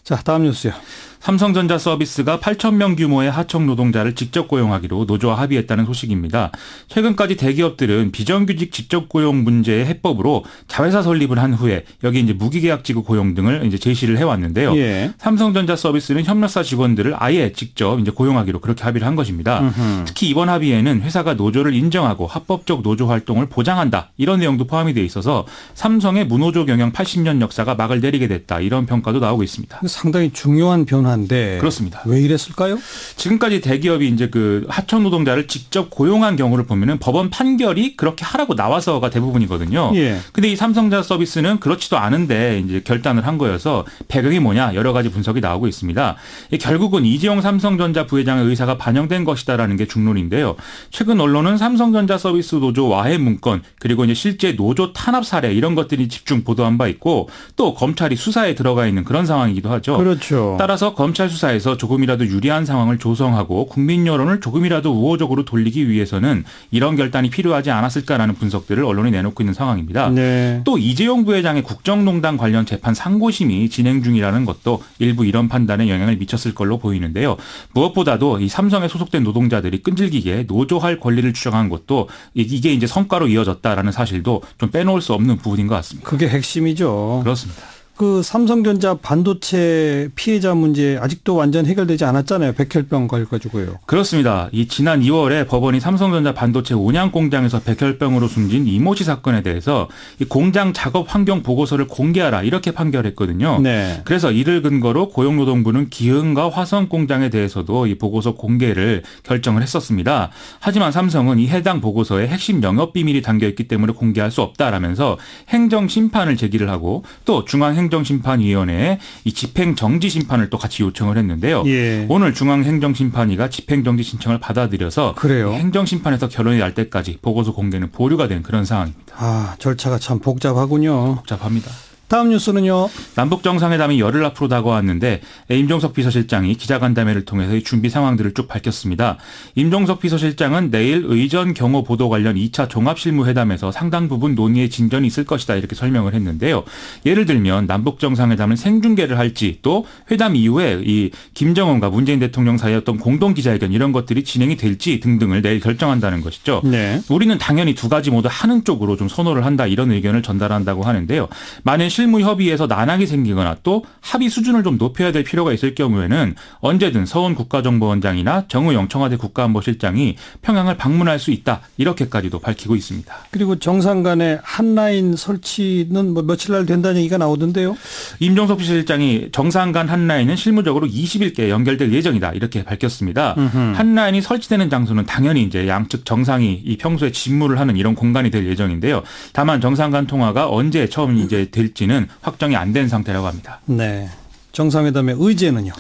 자, 다음 뉴스요. 삼성전자 서비스가 8,000명 규모의 하청 노동자를 직접 고용하기로 노조와 합의했다는 소식입니다. 최근까지 대기업들은 비정규직 직접 고용 문제의 해법으로 자회사 설립을 한 후에 여기 이제 무기계약직의 고용 등을 이제 제시를 해왔는데요. 예. 삼성전자 서비스는 협력사 직원들을 아예 직접 이제 고용하기로 그렇게 합의를 한 것입니다. 특히 이번 합의에는 회사가 노조를 인정하고 합법적 노조 활동을 보장한다 이런 내용도 포함이 돼 있어서 삼성의 무노조 경영 80년 역사가 막을 내리게 됐다 이런 평가도 나오고 있습니다. 상당히 중요한 변화. 그렇습니다. 왜 이랬을까요? 지금까지 대기업이 이제 그 하청 노동자를 직접 고용한 경우를 보면은 법원 판결이 그렇게 하라고 나와서가 대부분이거든요. 예. 근데 이 삼성전자 서비스는 그렇지도 않은데 이제 결단을 한 거여서 배경이 뭐냐 여러 가지 분석이 나오고 있습니다. 결국은 이재용 삼성전자 부회장의 의사가 반영된 것이다라는 게 중론인데요. 최근 언론은 삼성전자 서비스 노조 와해 문건 그리고 이제 실제 노조 탄압 사례 이런 것들이 집중 보도한 바 있고 또 검찰이 수사에 들어가 있는 그런 상황이기도 하죠. 그렇죠. 따라서 검찰 수사에서 조금이라도 유리한 상황을 조성하고 국민 여론을 조금이라도 우호적으로 돌리기 위해서는 이런 결단이 필요하지 않았을까라는 분석들을 언론이 내놓고 있는 상황입니다. 네. 또 이재용 부회장의 국정농단 관련 재판 상고심이 진행 중이라는 것도 일부 이런 판단에 영향을 미쳤을 걸로 보이는데요. 무엇보다도 이 삼성에 소속된 노동자들이 끈질기게 노조할 권리를 주장한 것도 이게 이제 성과로 이어졌다라는 사실도 좀 빼놓을 수 없는 부분인 것 같습니다. 그게 핵심이죠. 그렇습니다. 그 삼성전자 반도체 피해자 문제 아직도 완전 해결되지 않았잖아요. 백혈병 걸가지고요. 그렇습니다. 이 지난 2월에 법원이 삼성전자 반도체 온양 공장에서 백혈병으로 숨진 이모 씨 사건에 대해서 이 공장 작업 환경 보고서를 공개하라 이렇게 판결했거든요. 네. 그래서 이를 근거로 고용노동부는 기흥과 화성 공장에 대해서도 이 보고서 공개를 결정을 했었습니다. 하지만 삼성은 이 해당 보고서에 핵심 영업 비밀이 담겨 있기 때문에 공개할 수 없다라면서 행정 심판을 제기를 하고 또 중앙행정심판위원회에 이 집행정지 심판을 또 같이 요청을 했는데요. 예. 오늘 중앙행정심판위가 집행정지 신청을 받아들여서 그래요? 행정심판에서 결론이 날 때까지 보고서 공개는 보류가 된 그런 상황입니다. 절차가 참 복잡하군요. 복잡합니다. 다음 뉴스는요. 남북 정상회담이 열흘 앞으로 다가왔는데 임종석 비서실장이 기자간담회를 통해서 이 준비 상황들을 쭉 밝혔습니다. 임종석 비서실장은 내일 의전 경호 보도 관련 2차 종합실무회담에서 상당 부분 논의의 진전이 있을 것이다 이렇게 설명을 했는데요. 예를 들면 남북 정상회담을 생중계를 할지 또 회담 이후에 이 김정은과 문재인 대통령 사이의 어떤 공동 기자회견 이런 것들이 진행이 될지 등등을 내일 결정한다는 것이죠. 네. 우리는 당연히 두 가지 모두 하는 쪽으로 좀 선호를 한다 이런 의견을 전달한다고 하는데요. 만일 실무 협의에서 난항이 생기거나 또 합의 수준을 좀 높여야 될 필요가 있을 경우에는 언제든 서훈 국가정보원장이나 정의용 청와대 국가안보실장이 평양을 방문할 수 있다 이렇게까지도 밝히고 있습니다. 그리고 정상 간의 한라인 설치는 뭐 며칠 날 된다는 얘기가 나오던데요. 임종석 비서실장이 정상 간 한라인은 실무적으로 20일께 연결될 예정이다 이렇게 밝혔습니다. 한라인이 설치되는 장소는 당연히 이제 양측 정상이 이 평소에 직무를 하는 이런 공간이 될 예정인데요. 다만 정상 간 통화가 언제 처음 이제 될지는 확정이 안 된 상태라고 합니다. 네. 정상회담의 의제는요?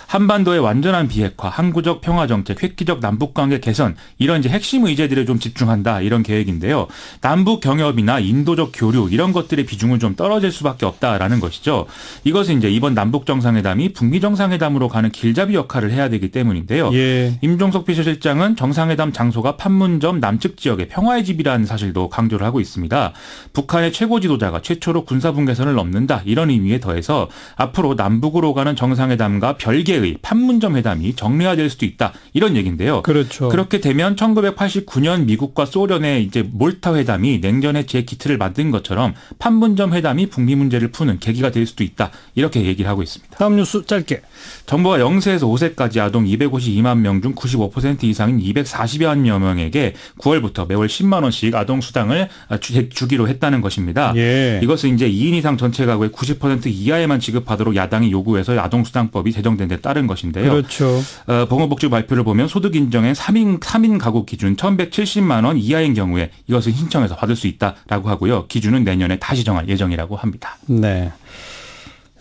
한반도의 완전한 비핵화, 항구적 평화정책, 획기적 남북관계 개선 이런 이제 핵심 의제들에 좀 집중한다 이런 계획인데요. 남북 경협이나 인도적 교류 이런 것들의 비중은 좀 떨어질 수밖에 없다라는 것이죠. 이것은 이제 이번 남북 정상회담이 북미 정상회담으로 가는 길잡이 역할을 해야 되기 때문인데요. 예. 임종석 비서실장은 정상회담 장소가 판문점 남측 지역의 평화의 집이라는 사실도 강조를 하고 있습니다. 북한의 최고 지도자가 최초로 군사분 계선을 넘는다 이런 의미에 더해서 앞으로 남북으로 가는 정상회담과 별개의 판문점 회담이 정례화될 수도 있다 이런 얘기인데요. 그렇죠. 그렇게 되면 1989년 미국과 소련의 이제 몰타 회담이 냉전의 재기틀을 만든 것처럼 판문점 회담이 북미 문제를 푸는 계기가 될 수도 있다 이렇게 얘기를 하고 있습니다. 다음 뉴스 짧게. 정부가 0세에서 5세까지 아동 252만 명 중 95% 이상인 240여만 명에게 9월부터 매월 10만 원씩 아동 수당을 주기로 했다는 것입니다. 예. 이것은 이제 2인 이상 전체 가구의 90% 이하에만 지급하도록 야당이 요구해서 아동수당법이 제정된 데 따른 것인데요. 그렇죠. 보건복지부 발표를 보면 소득 인정의 3인 가구 기준 1,170만 원 이하인 경우에 이것을 신청해서 받을 수 있다라고 하고요. 기준은 내년에 다시 정할 예정이라고 합니다. 네.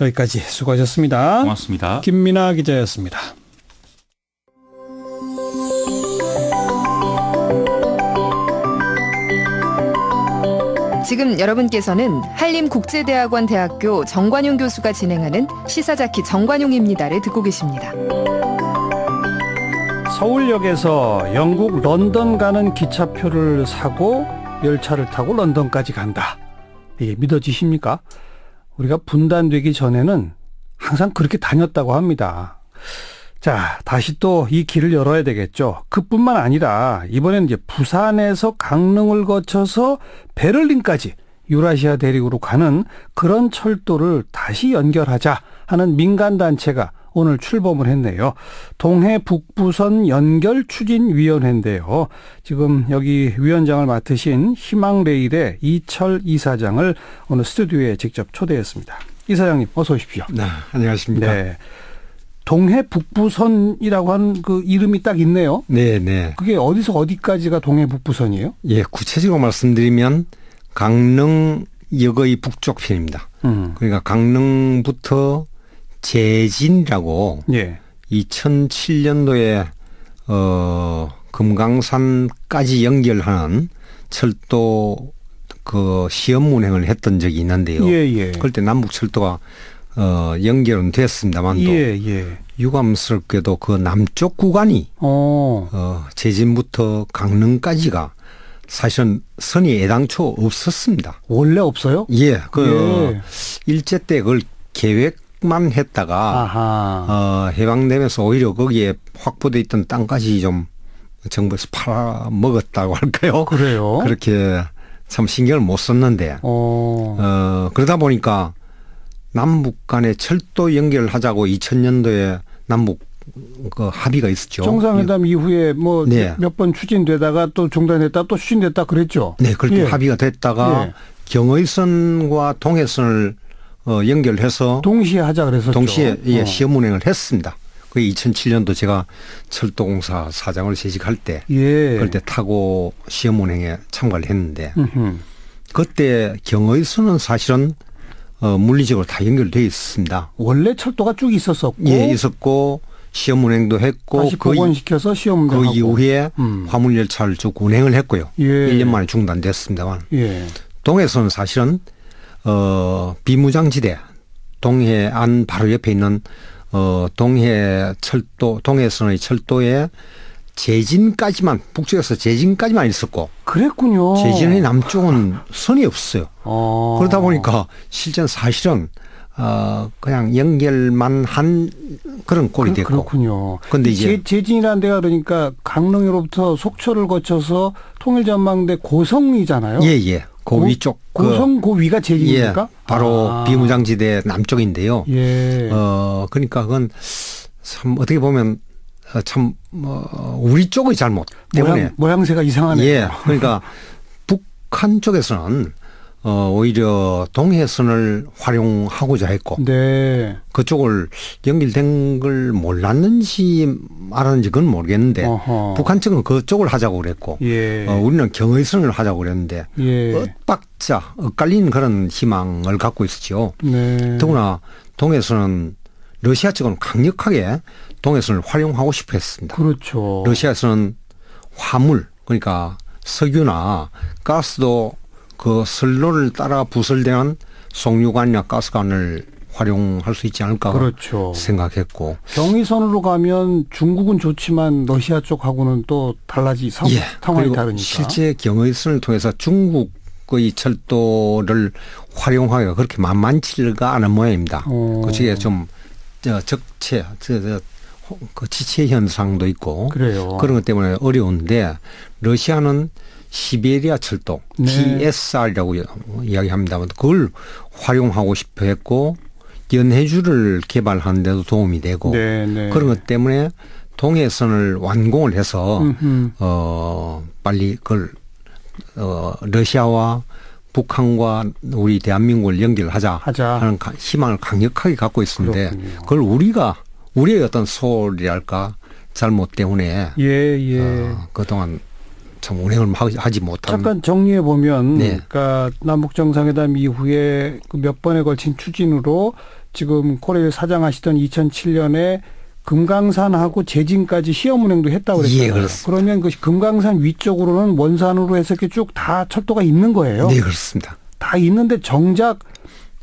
여기까지 수고하셨습니다. 고맙습니다. 김민아 기자였습니다. 지금 여러분께서는 한림국제대학원 대학교 정관용 교수가 진행하는 시사자키 정관용입니다를 듣고 계십니다. 서울역에서 영국 런던 가는 기차표를 사고 열차를 타고 런던까지 간다. 이게 믿어지십니까? 우리가 분단되기 전에는 항상 그렇게 다녔다고 합니다. 자, 다시 또 이 길을 열어야 되겠죠. 그뿐만 아니라 이번엔 이제 부산에서 강릉을 거쳐서 베를린까지 유라시아 대륙으로 가는 그런 철도를 다시 연결하자 하는 민간단체가 오늘 출범을 했네요. 동해 북부선 연결추진위원회인데요. 지금 여기 위원장을 맡으신 희망레일의 이철 이사장을 오늘 스튜디오에 직접 초대했습니다. 이사장님 어서 오십시오. 네, 안녕하십니까. 네. 동해 북부선이라고 하는 그 이름이 딱 있네요. 네, 네. 그게 어디서 어디까지가 동해 북부선이에요? 예, 구체적으로 말씀드리면 강릉역의 북쪽 편입니다. 그러니까 강릉부터 제진이라고 예. 2007년도에 금강산까지 연결하는 철도 그 시험 운행을 했던 적이 있는데요. 예, 예. 그럴 때 남북 철도가 연결은 됐습니다만도 예. 유감스럽게도 그 남쪽 구간이 제진부터 강릉까지가 사실은 선이 애당초 없었습니다. 원래 없어요? 예. 일제 때 그걸 계획만 했다가 해방되면서 오히려 거기에 확보돼 있던 땅까지 좀 정부에서 팔아먹었다고 할까요? 그래요? 그렇게 참 신경을 못 썼는데 그러다 보니까 남북 간의 철도 연결을 하자고 2000년도에 남북 그 합의가 있었죠. 정상회담 이후에 뭐 몇 번 추진되다가 또 중단됐다 또 추진됐다 그랬죠. 네, 그렇게 합의가 됐다가 경의선과 동해선을 연결해서 동시에 하자 그랬었죠. 동시에 시험 운행을 했습니다. 그 2007년도 제가 철도공사 사장을 재직할 때 그럴 때 타고 시험 운행에 참가를 했는데 그때 경의선은 사실은 물리적으로 다 연결되어 있습니다. 원래 철도가 쭉 있었었고. 예, 있었고 시험 운행도 했고. 다시 복원시켜서 시험 운행하고. 그 이후에 화물열차를 쭉 운행을 했고요. 1년 만에 중단됐습니다만. 동해선은 사실은 비무장지대 동해안 바로 옆에 있는 동해선의 철도에 제진까지만 북쪽에서 제진까지만 있었고 그랬군요. 제진의 남쪽은 선이 없어요. 그러다 보니까 실제 사실은 그냥 연결만 한 그런 꼴이 됐고. 그렇군요. 근데 이제 제진이라는 데가 그러니까 강릉으로부터 속초를 거쳐서 통일전망대 고성이잖아요. 예. 그 위쪽 고성 그 위가 제진입니까? 예, 바로 비무장지대 남쪽인데요. 예. 그러니까 그건 참 어떻게 보면 참 우리 쪽의 잘못 때문에 모양새가 이상하네요. 예. 그러니까 북한 쪽에서는 오히려 동해선을 활용하고자 했고 네. 그쪽을 연결된 걸 몰랐는지 알았는지 그건 모르겠는데 북한 측은 그쪽을 하자고 그랬고 예. 우리는 경의선을 하자고 그랬는데 예. 엇박자 엇갈린 그런 희망을 갖고 있었죠. 네. 더구나 동해선은 러시아 측은 강력하게 동해선을 활용하고 싶어 했습니다. 그렇죠. 러시아에서는 화물 그러니까 석유나 가스도 그 선로를 따라 부설되는 송유관이나 가스관을 활용할 수 있지 않을까 그렇죠. 생각했고 경의선으로 가면 중국은 좋지만 러시아 쪽하고는 또 달라지 상황이 다르니까. 실제 경의선을 통해서 중국의 철도를 활용하기가 그렇게 만만치가 않은 모양입니다. 그중에 좀 적체, 그 지체 현상도 있고 그래요. 그런 것 때문에 어려운데 러시아는 시베리아 철도 TSR이라고 이야기합니다만 그걸 활용하고 싶어 했고 연해주를 개발하는 데도 도움이 되고 그런 것 때문에 동해선을 완공을 해서 빨리 그걸 러시아와 북한과 우리 대한민국을 연결하자 하는 희망을 강력하게 갖고 있었는데 그렇군요. 그걸 우리의 어떤 소홀이랄까 잘못 때문에 그동안 참 운행을 하지 못한. 잠깐 정리해 보면, 그러니까 남북 정상회담 이후에 그 몇 번에 걸친 추진으로 지금 코레일 사장하시던 2007년에 금강산하고 제진까지 시험 운행도 했다고 그랬잖아요. 예, 그렇습니다. 그러면 그 금강산 위쪽으로는 원산으로 해서 이렇게 쭉 다 철도가 있는 거예요. 네, 그렇습니다. 다 있는데 정작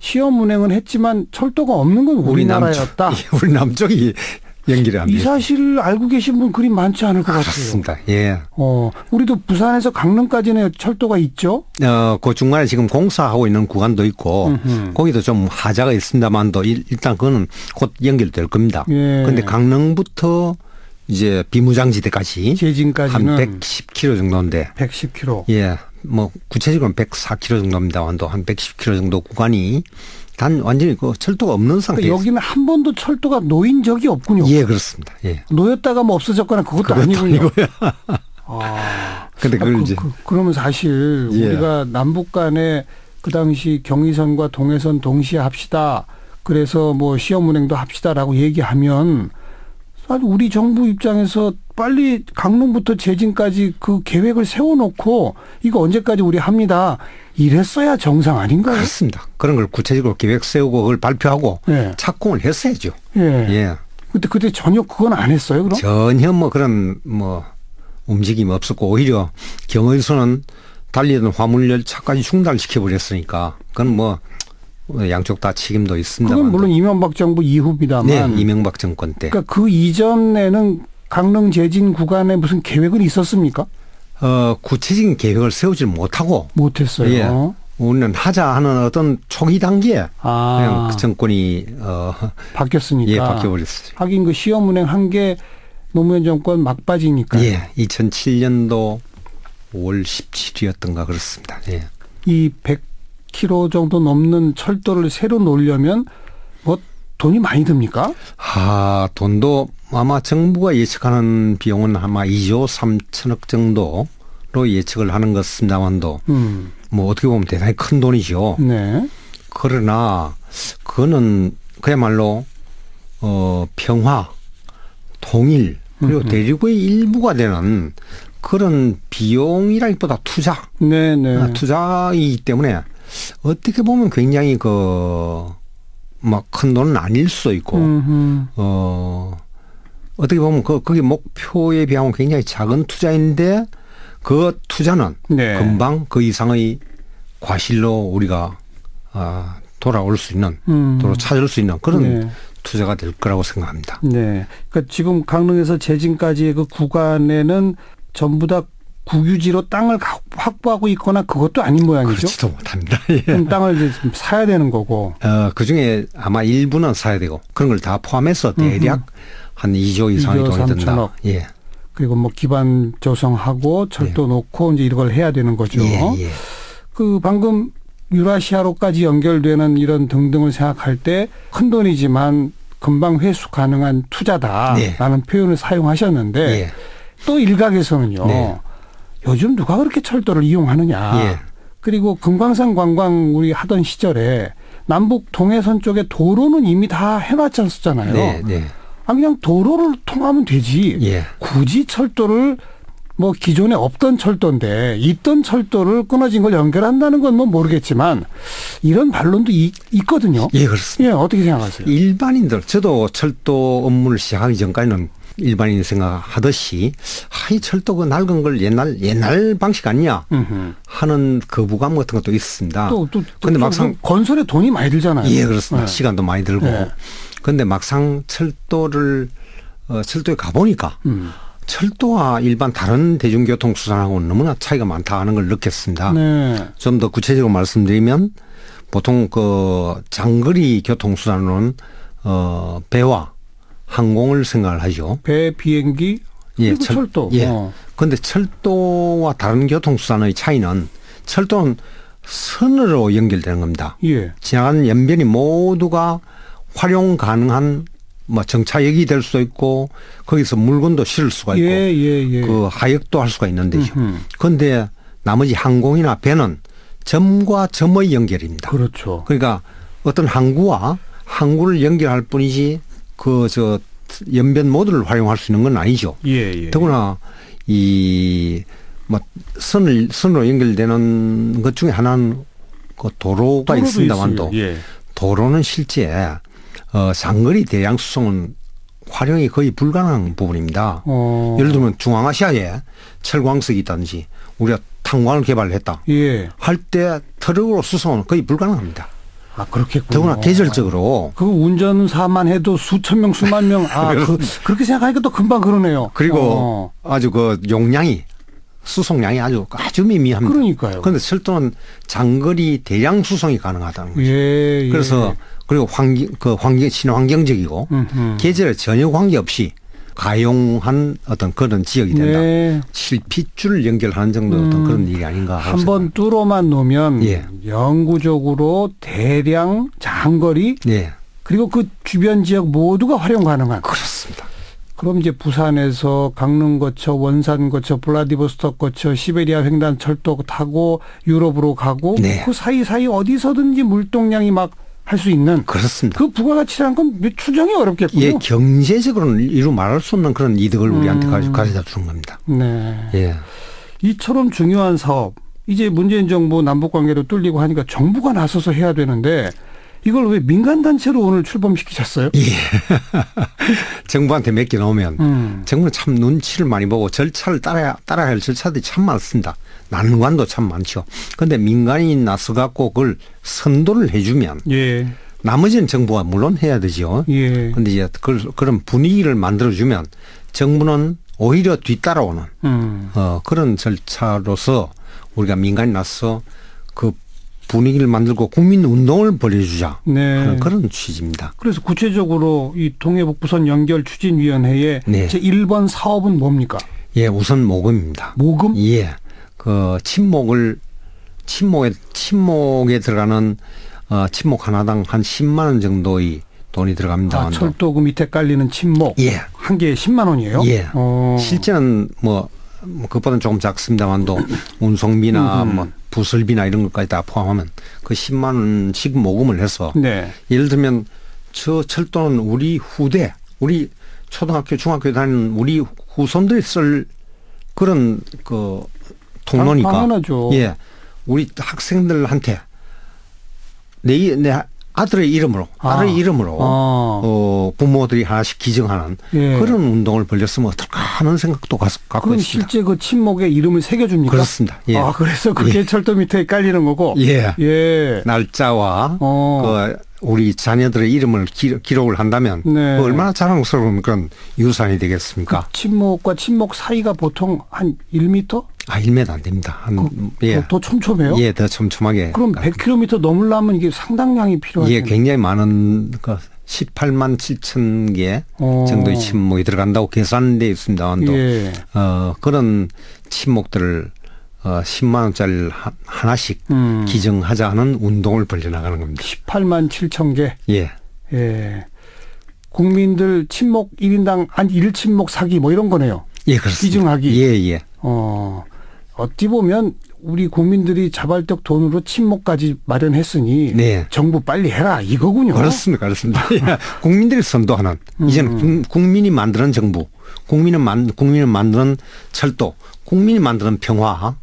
시험 운행은 했지만 철도가 없는 건 우리나라였다. 우리 남쪽이 연결이 안 돼요. 이 사실을 알고 계신 분 그리 많지 않을 것 같아요. 그렇습니다. 예. 우리도 부산에서 강릉까지는 철도가 있죠. 그 중간에 지금 공사하고 있는 구간도 있고 거기도 좀 하자가 있습니다만도 일단 그거는 곧 연결될 겁니다. 그런데 강릉부터 이제 비무장지대까지 제진까지는 한 110km 정도인데. 110km. 예. 뭐 구체적으로는 104km 정도입니다만도 한 110km 정도 구간이 단 완전히 그 철도가 없는 상태에서. 그러니까 여기는 한 번도 철도가 놓인 적이 없군요. 예, 그렇습니다. 예. 놓였다가 뭐 없어졌거나 그것도 아니군요. 근데 그걸 이제 그러면 사실 우리가 남북 간에 그 당시 경의선과 동해선 동시에 합시다. 그래서 뭐 시험 운행도 합시다라고 얘기하면 사실 우리 정부 입장에서 빨리 강릉부터 제진까지 그 계획을 세워놓고 이거 언제까지 우리 합니다. 이랬어야 정상 아닌가요? 그렇습니다. 그런 걸 구체적으로 계획 세우고 그걸 발표하고 착공을 했어야죠. 예. 그때 전혀 그건 안 했어요, 그럼? 전혀 뭐 그런 움직임이 없었고 오히려 경의선은 달리던 화물 열차까지 중단시켜 버렸으니까 그건 뭐 양쪽 다 책임도 있습니다. 그건 물론 이명박 정부 이후입니다만. 네, 이명박 정권 때. 그러니까 그 이전에는 강릉 제진 구간에 무슨 계획은 있었습니까? 구체적인 계획을 세우지 못하고. 못했어요. 예. 우리는 하자 하는 어떤 초기 단계에 그냥 그 정권이 바뀌었으니까. 예, 바뀌어버렸어요. 하긴 그 시험 운행한 게 노무현 정권 막바지니까. 예, 2007년도 5월 17일이었던가 그렇습니다. 예. 이 100km 정도 넘는 철도를 새로 놓으려면 뭐 돈이 많이 듭니까? 돈도 아마 정부가 예측하는 비용은 아마 2조 3천억 정도로 예측을 하는 것 같습니다만도 뭐 어떻게 보면 대단히 큰 돈이죠. 네. 그러나 그거는 그야말로 평화, 통일 그리고 대륙의 일부가 되는 그런 비용이라기보다 투자. 네네. 투자이기 때문에 어떻게 보면 굉장히 막 큰 돈은 아닐 수도 있고, 어떻게 보면 거기 목표에 비하면 굉장히 작은 투자인데 그 투자는 금방 그 이상의 과실로 우리가 돌아올 수 있는, 도로 찾을 수 있는 그런 투자가 될 거라고 생각합니다. 네. 그러니까 지금 강릉에서 제진까지의 그 구간에는 전부 다 국유지로 땅을 확보하고 있거나 그것도 아닌 모양이죠. 그렇지도 못합니다. 예. 그럼 땅을 이제 사야 되는 거고. 그중에 아마 일부는 사야 되고 그런 걸 다 포함해서 대략 한 2조 이상이 돈이 든다. 예. 그리고 뭐 기반 조성하고 철도 놓고 이제 이걸 해야 되는 거죠. 예. 그 방금 유라시아로까지 연결되는 이런 등등을 생각할 때 큰 돈이지만 금방 회수 가능한 투자다라는 표현을 사용하셨는데 또 일각에서는요. 요즘 누가 그렇게 철도를 이용하느냐. 그리고 금강산 관광 우리 하던 시절에 남북 동해선 쪽에 도로는 이미 다 해놨지 않았잖아요. 그냥 도로를 통하면 되지. 굳이 철도를 뭐 기존에 없던 철도인데 있던 철도를 끊어진 걸 연결한다는 건 뭐 모르겠지만 이런 반론도 있거든요. 예, 그렇습니다. 예, 어떻게 생각하세요? 일반인들 저도 철도 업무를 시작하기 전까지는 일반인이 생각하듯이 이 철도 그 낡은 걸 옛날 방식 아니냐 하는 거부감 같은 것도 있습니다. 근데 막상 건설에 돈이 많이 들잖아요. 예, 그렇습니다. 시간도 많이 들고. 그런데 막상 철도에 가보니까 철도와 일반 다른 대중교통 수단하고는 너무나 차이가 많다 하는 걸 느꼈습니다. 좀 더 구체적으로 말씀드리면 보통 그 장거리 교통수단으로는 배와 항공을 생각을 하죠. 배, 비행기, 그리고 철도. 그런데 철도와 다른 교통수단의 차이는 철도는 선으로 연결되는 겁니다. 지나가는 연변이 모두가 활용 가능한 뭐 정차역이 될 수도 있고 거기서 물건도 실을 수가 있고 그 하역도 할 수가 있는 데죠. 그런데 나머지 항공이나 배는 점과 점의 연결입니다. 그렇죠. 그러니까 어떤 항구와 항구를 연결할 뿐이지 저 연변 모두를 활용할 수 있는 건 아니죠. 더구나 이 뭐 선으로 연결되는 것 중에 하나는 그 도로가 있습니다만도 도로는 실제 장거리 대량 수송은 활용이 거의 불가능한 부분입니다. 예를 들면 중앙아시아에 철광석이 있다든지 우리가 탄광을 개발했다 할 때 트럭으로 수송은 거의 불가능합니다. 그렇겠군요. 더구나 계절적으로. 그 운전사만 해도 수천 명, 수만 명. 그렇게 생각하니까 또 금방 그러네요. 그리고 아주 그 용량이, 수송량이 아주 미미합니다. 그러니까요. 그런데 철도는 장거리 대량 수송이 가능하다는 거죠. 그래서 그리고 친환경적이고 계절에 전혀 관계없이 가용한 어떤 그런 지역이 된다. 실핏줄 연결하는 정도 어떤 그런 일이 아닌가. 한번 뚫어만 놓으면 영구적으로 대량 장거리 그리고 그 주변 지역 모두가 활용 가능한. 그렇습니다. 그럼 이제 부산에서 강릉 거쳐 원산 거쳐 블라디보스톡 거쳐 시베리아 횡단 철도 타고 유럽으로 가고 그 사이사이 어디서든지 물동량이 막 할 수 있는. 그렇습니다. 그 부가가치라는 건 추정이 어렵겠군요. 경제적으로는 이루 말할 수 없는 그런 이득을 우리한테 가져다 주는 겁니다. 이처럼 중요한 사업, 이제 문재인 정부 남북관계로 뚫리고 하니까 정부가 나서서 해야 되는데 이걸 왜 민간단체로 오늘 출범시키셨어요? 정부한테 맡겨놓으면 정부는 참 눈치를 많이 보고 절차를 따라야 할 절차들이 참 많습니다. 난관도 참 많죠. 그런데 민간이 나서 갖고 그걸 선도를 해주면 나머지는 정부가 물론 해야 되죠. 그런데 이제 그런 분위기를 만들어주면 정부는 오히려 뒤따라오는 그런 절차로서 우리가 민간이 나서 그 분위기를 만들고 국민 운동을 벌여주자 그런 취지입니다. 그래서 구체적으로 이 동해북부선 연결 추진위원회의 제 1번 사업은 뭡니까? 우선 모금입니다. 모금? 그 침목에 들어가는 침목 하나당 한 10만 원 정도의 돈이 들어갑니다. 철도 그 밑에 깔리는 침목 한 개에 10만 원이에요? 실제는 뭐 그것보다는 조금 작습니다만도 운송비나 뭐 부설비나 이런 것까지 다 포함하면 그 10만 원씩 모금을 해서 예를 들면 저 철도는 우리 초등학교, 중학교 다니는 우리 후손들이 쓸 그런 그 통로니까. 당연하죠. 우리 학생들한테 내 아들의 이름으로 부모들이 하나씩 기증하는 그런 운동을 벌였으면 어떨까 하는 생각도 갖고 그건 있습니다. 실제 그 침목에 이름을 새겨줍니까? 그렇습니다. 예. 그래서 그게 철도 밑에 깔리는 거고. 예. 날짜와 그 우리 자녀들의 이름을 기록을 한다면 얼마나 자랑스러운 그런 유산이 되겠습니까? 그 침목과 침목 사이가 보통 한 1m? 1m 안 됩니다. 더 촘촘해요? 예, 더 촘촘하게. 그럼 100km 넘으려면 이게 상당량이 필요하죠. 예, 굉장히 많은 18만 7천 개 정도의 침목이 들어간다고 계산되어 있습니다만 그런 침목들을 10만 원짜리 하나씩 기증하자 하는 운동을 벌려나가는 겁니다. 18만 7천 개? 예. 국민들 침목 1인당 1침목 사기 뭐 이런 거네요. 예, 그렇습니다. 기증하기. 예. 어찌 보면 우리 국민들이 자발적 돈으로 침목까지 마련했으니 정부 빨리 해라 이거군요. 그렇습니다. 국민들이 선도하는 이제는 국민이 만드는 정부, 국민을 만드는 철도, 국민이 만드는 평화,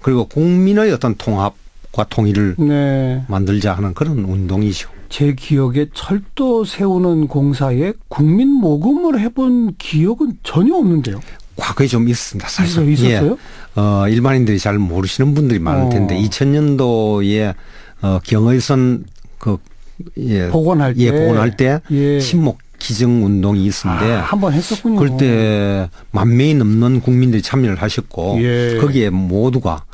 그리고 국민의 어떤 통합과 통일을 만들자 하는 그런 운동이죠. 제 기억에 철도 세우는 공사에 국민 모금을 해본 기억은 전혀 없는데요. 과거에 좀 있습니다. 사실. 있었어요? 일반인들이 잘 모르시는 분들이 많을 텐데 2000년도에 경의선 복원할 때 침목 기증 운동이 있었는데 한번 했었군요. 그때 10,000명이 넘는 국민들이 참여를 하셨고 거기에 모두가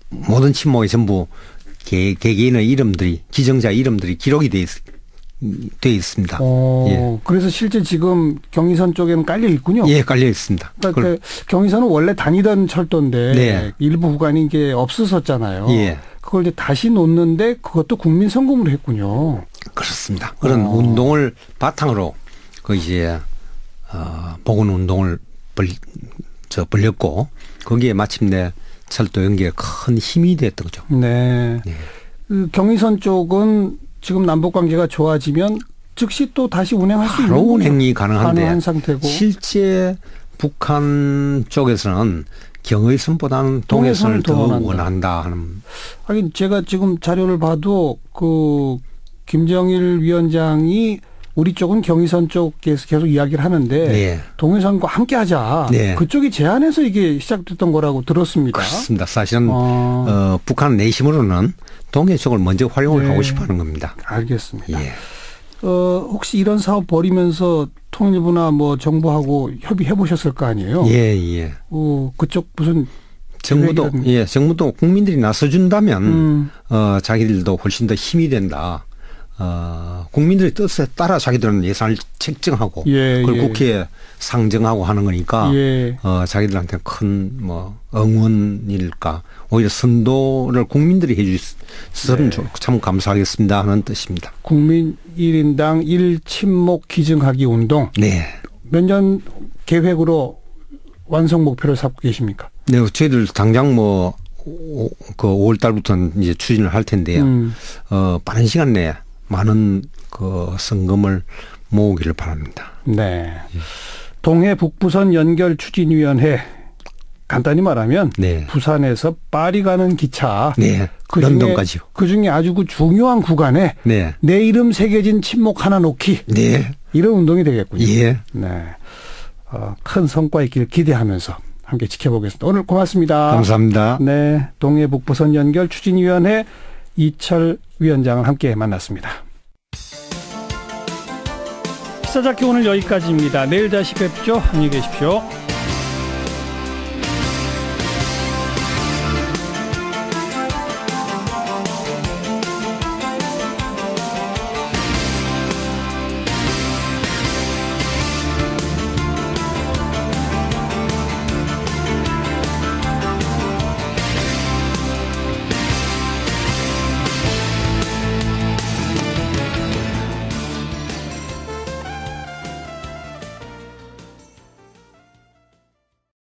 모든 침목에 전부 개개인의 이름들이 기증자 이름들이 기록이 돼 있습니다. 그래서 실제 지금 경의선 쪽에는 깔려 있군요. 예, 깔려 있습니다. 그러니까 경의선은 원래 다니던 철도인데 일부 구간이 이게 없었었잖아요. 그걸 이제 다시 놓는데 그것도 국민 성금으로 했군요. 그렇습니다. 그런 운동을 바탕으로 복원 운동을 벌렸고 거기에 마침내 철도 연계에 큰 힘이 됐던 거죠. 그 경의선 쪽은 지금 남북 관계가 좋아지면 즉시 또 다시 운행할 수 있는 바로 운행이 가능한 상태고 실제 북한 쪽에서는 경의선보다는 동해선을 더 원한다 하는. 하긴 제가 지금 자료를 봐도 그 김정일 위원장이 우리 쪽은 경의선 쪽에서 계속 이야기를 하는데 동해선과 함께하자. 그쪽이 제안해서 이게 시작됐던 거라고 들었습니다. 그렇습니다. 사실은 북한 내심으로는 동해 쪽을 먼저 활용을 하고 싶어하는 겁니다. 알겠습니다. 혹시 이런 사업 벌이면서 통일부나 뭐 정부하고 협의해 보셨을 거 아니에요? 그쪽 무슨 정부도 국민들이 나서준다면 자기들도 훨씬 더 힘이 된다. 국민들의 뜻에 따라 자기들은 예산을 책정하고 그걸 국회에 상정하고 하는 거니까 자기들한테 큰 응원일까 오히려 선도를 국민들이 해주시면 참 감사하겠습니다 하는 뜻입니다. 국민 1인당 1침목 기증하기 운동. 몇 년 계획으로 완성 목표를 삼고 계십니까? 네, 저희들 당장 그 5월 달부터는 이제 추진을 할 텐데요. 빠른 시간 내에 많은 그 성금을 모으기를 바랍니다. 동해 북부선 연결 추진위원회 간단히 말하면 부산에서 파리 가는 기차 런던까지요. 그중에 아주 그 중요한 구간에 내 이름 새겨진 침목 하나 놓기 이런 운동이 되겠군요. 큰 성과 있기를 기대하면서 함께 지켜보겠습니다. 오늘 고맙습니다. 감사합니다. 동해 북부선 연결 추진위원회 이철 위원장을 함께 만났습니다. 시사잡기 오늘 여기까지입니다. 내일 다시 뵙죠. 안녕히 계십시오.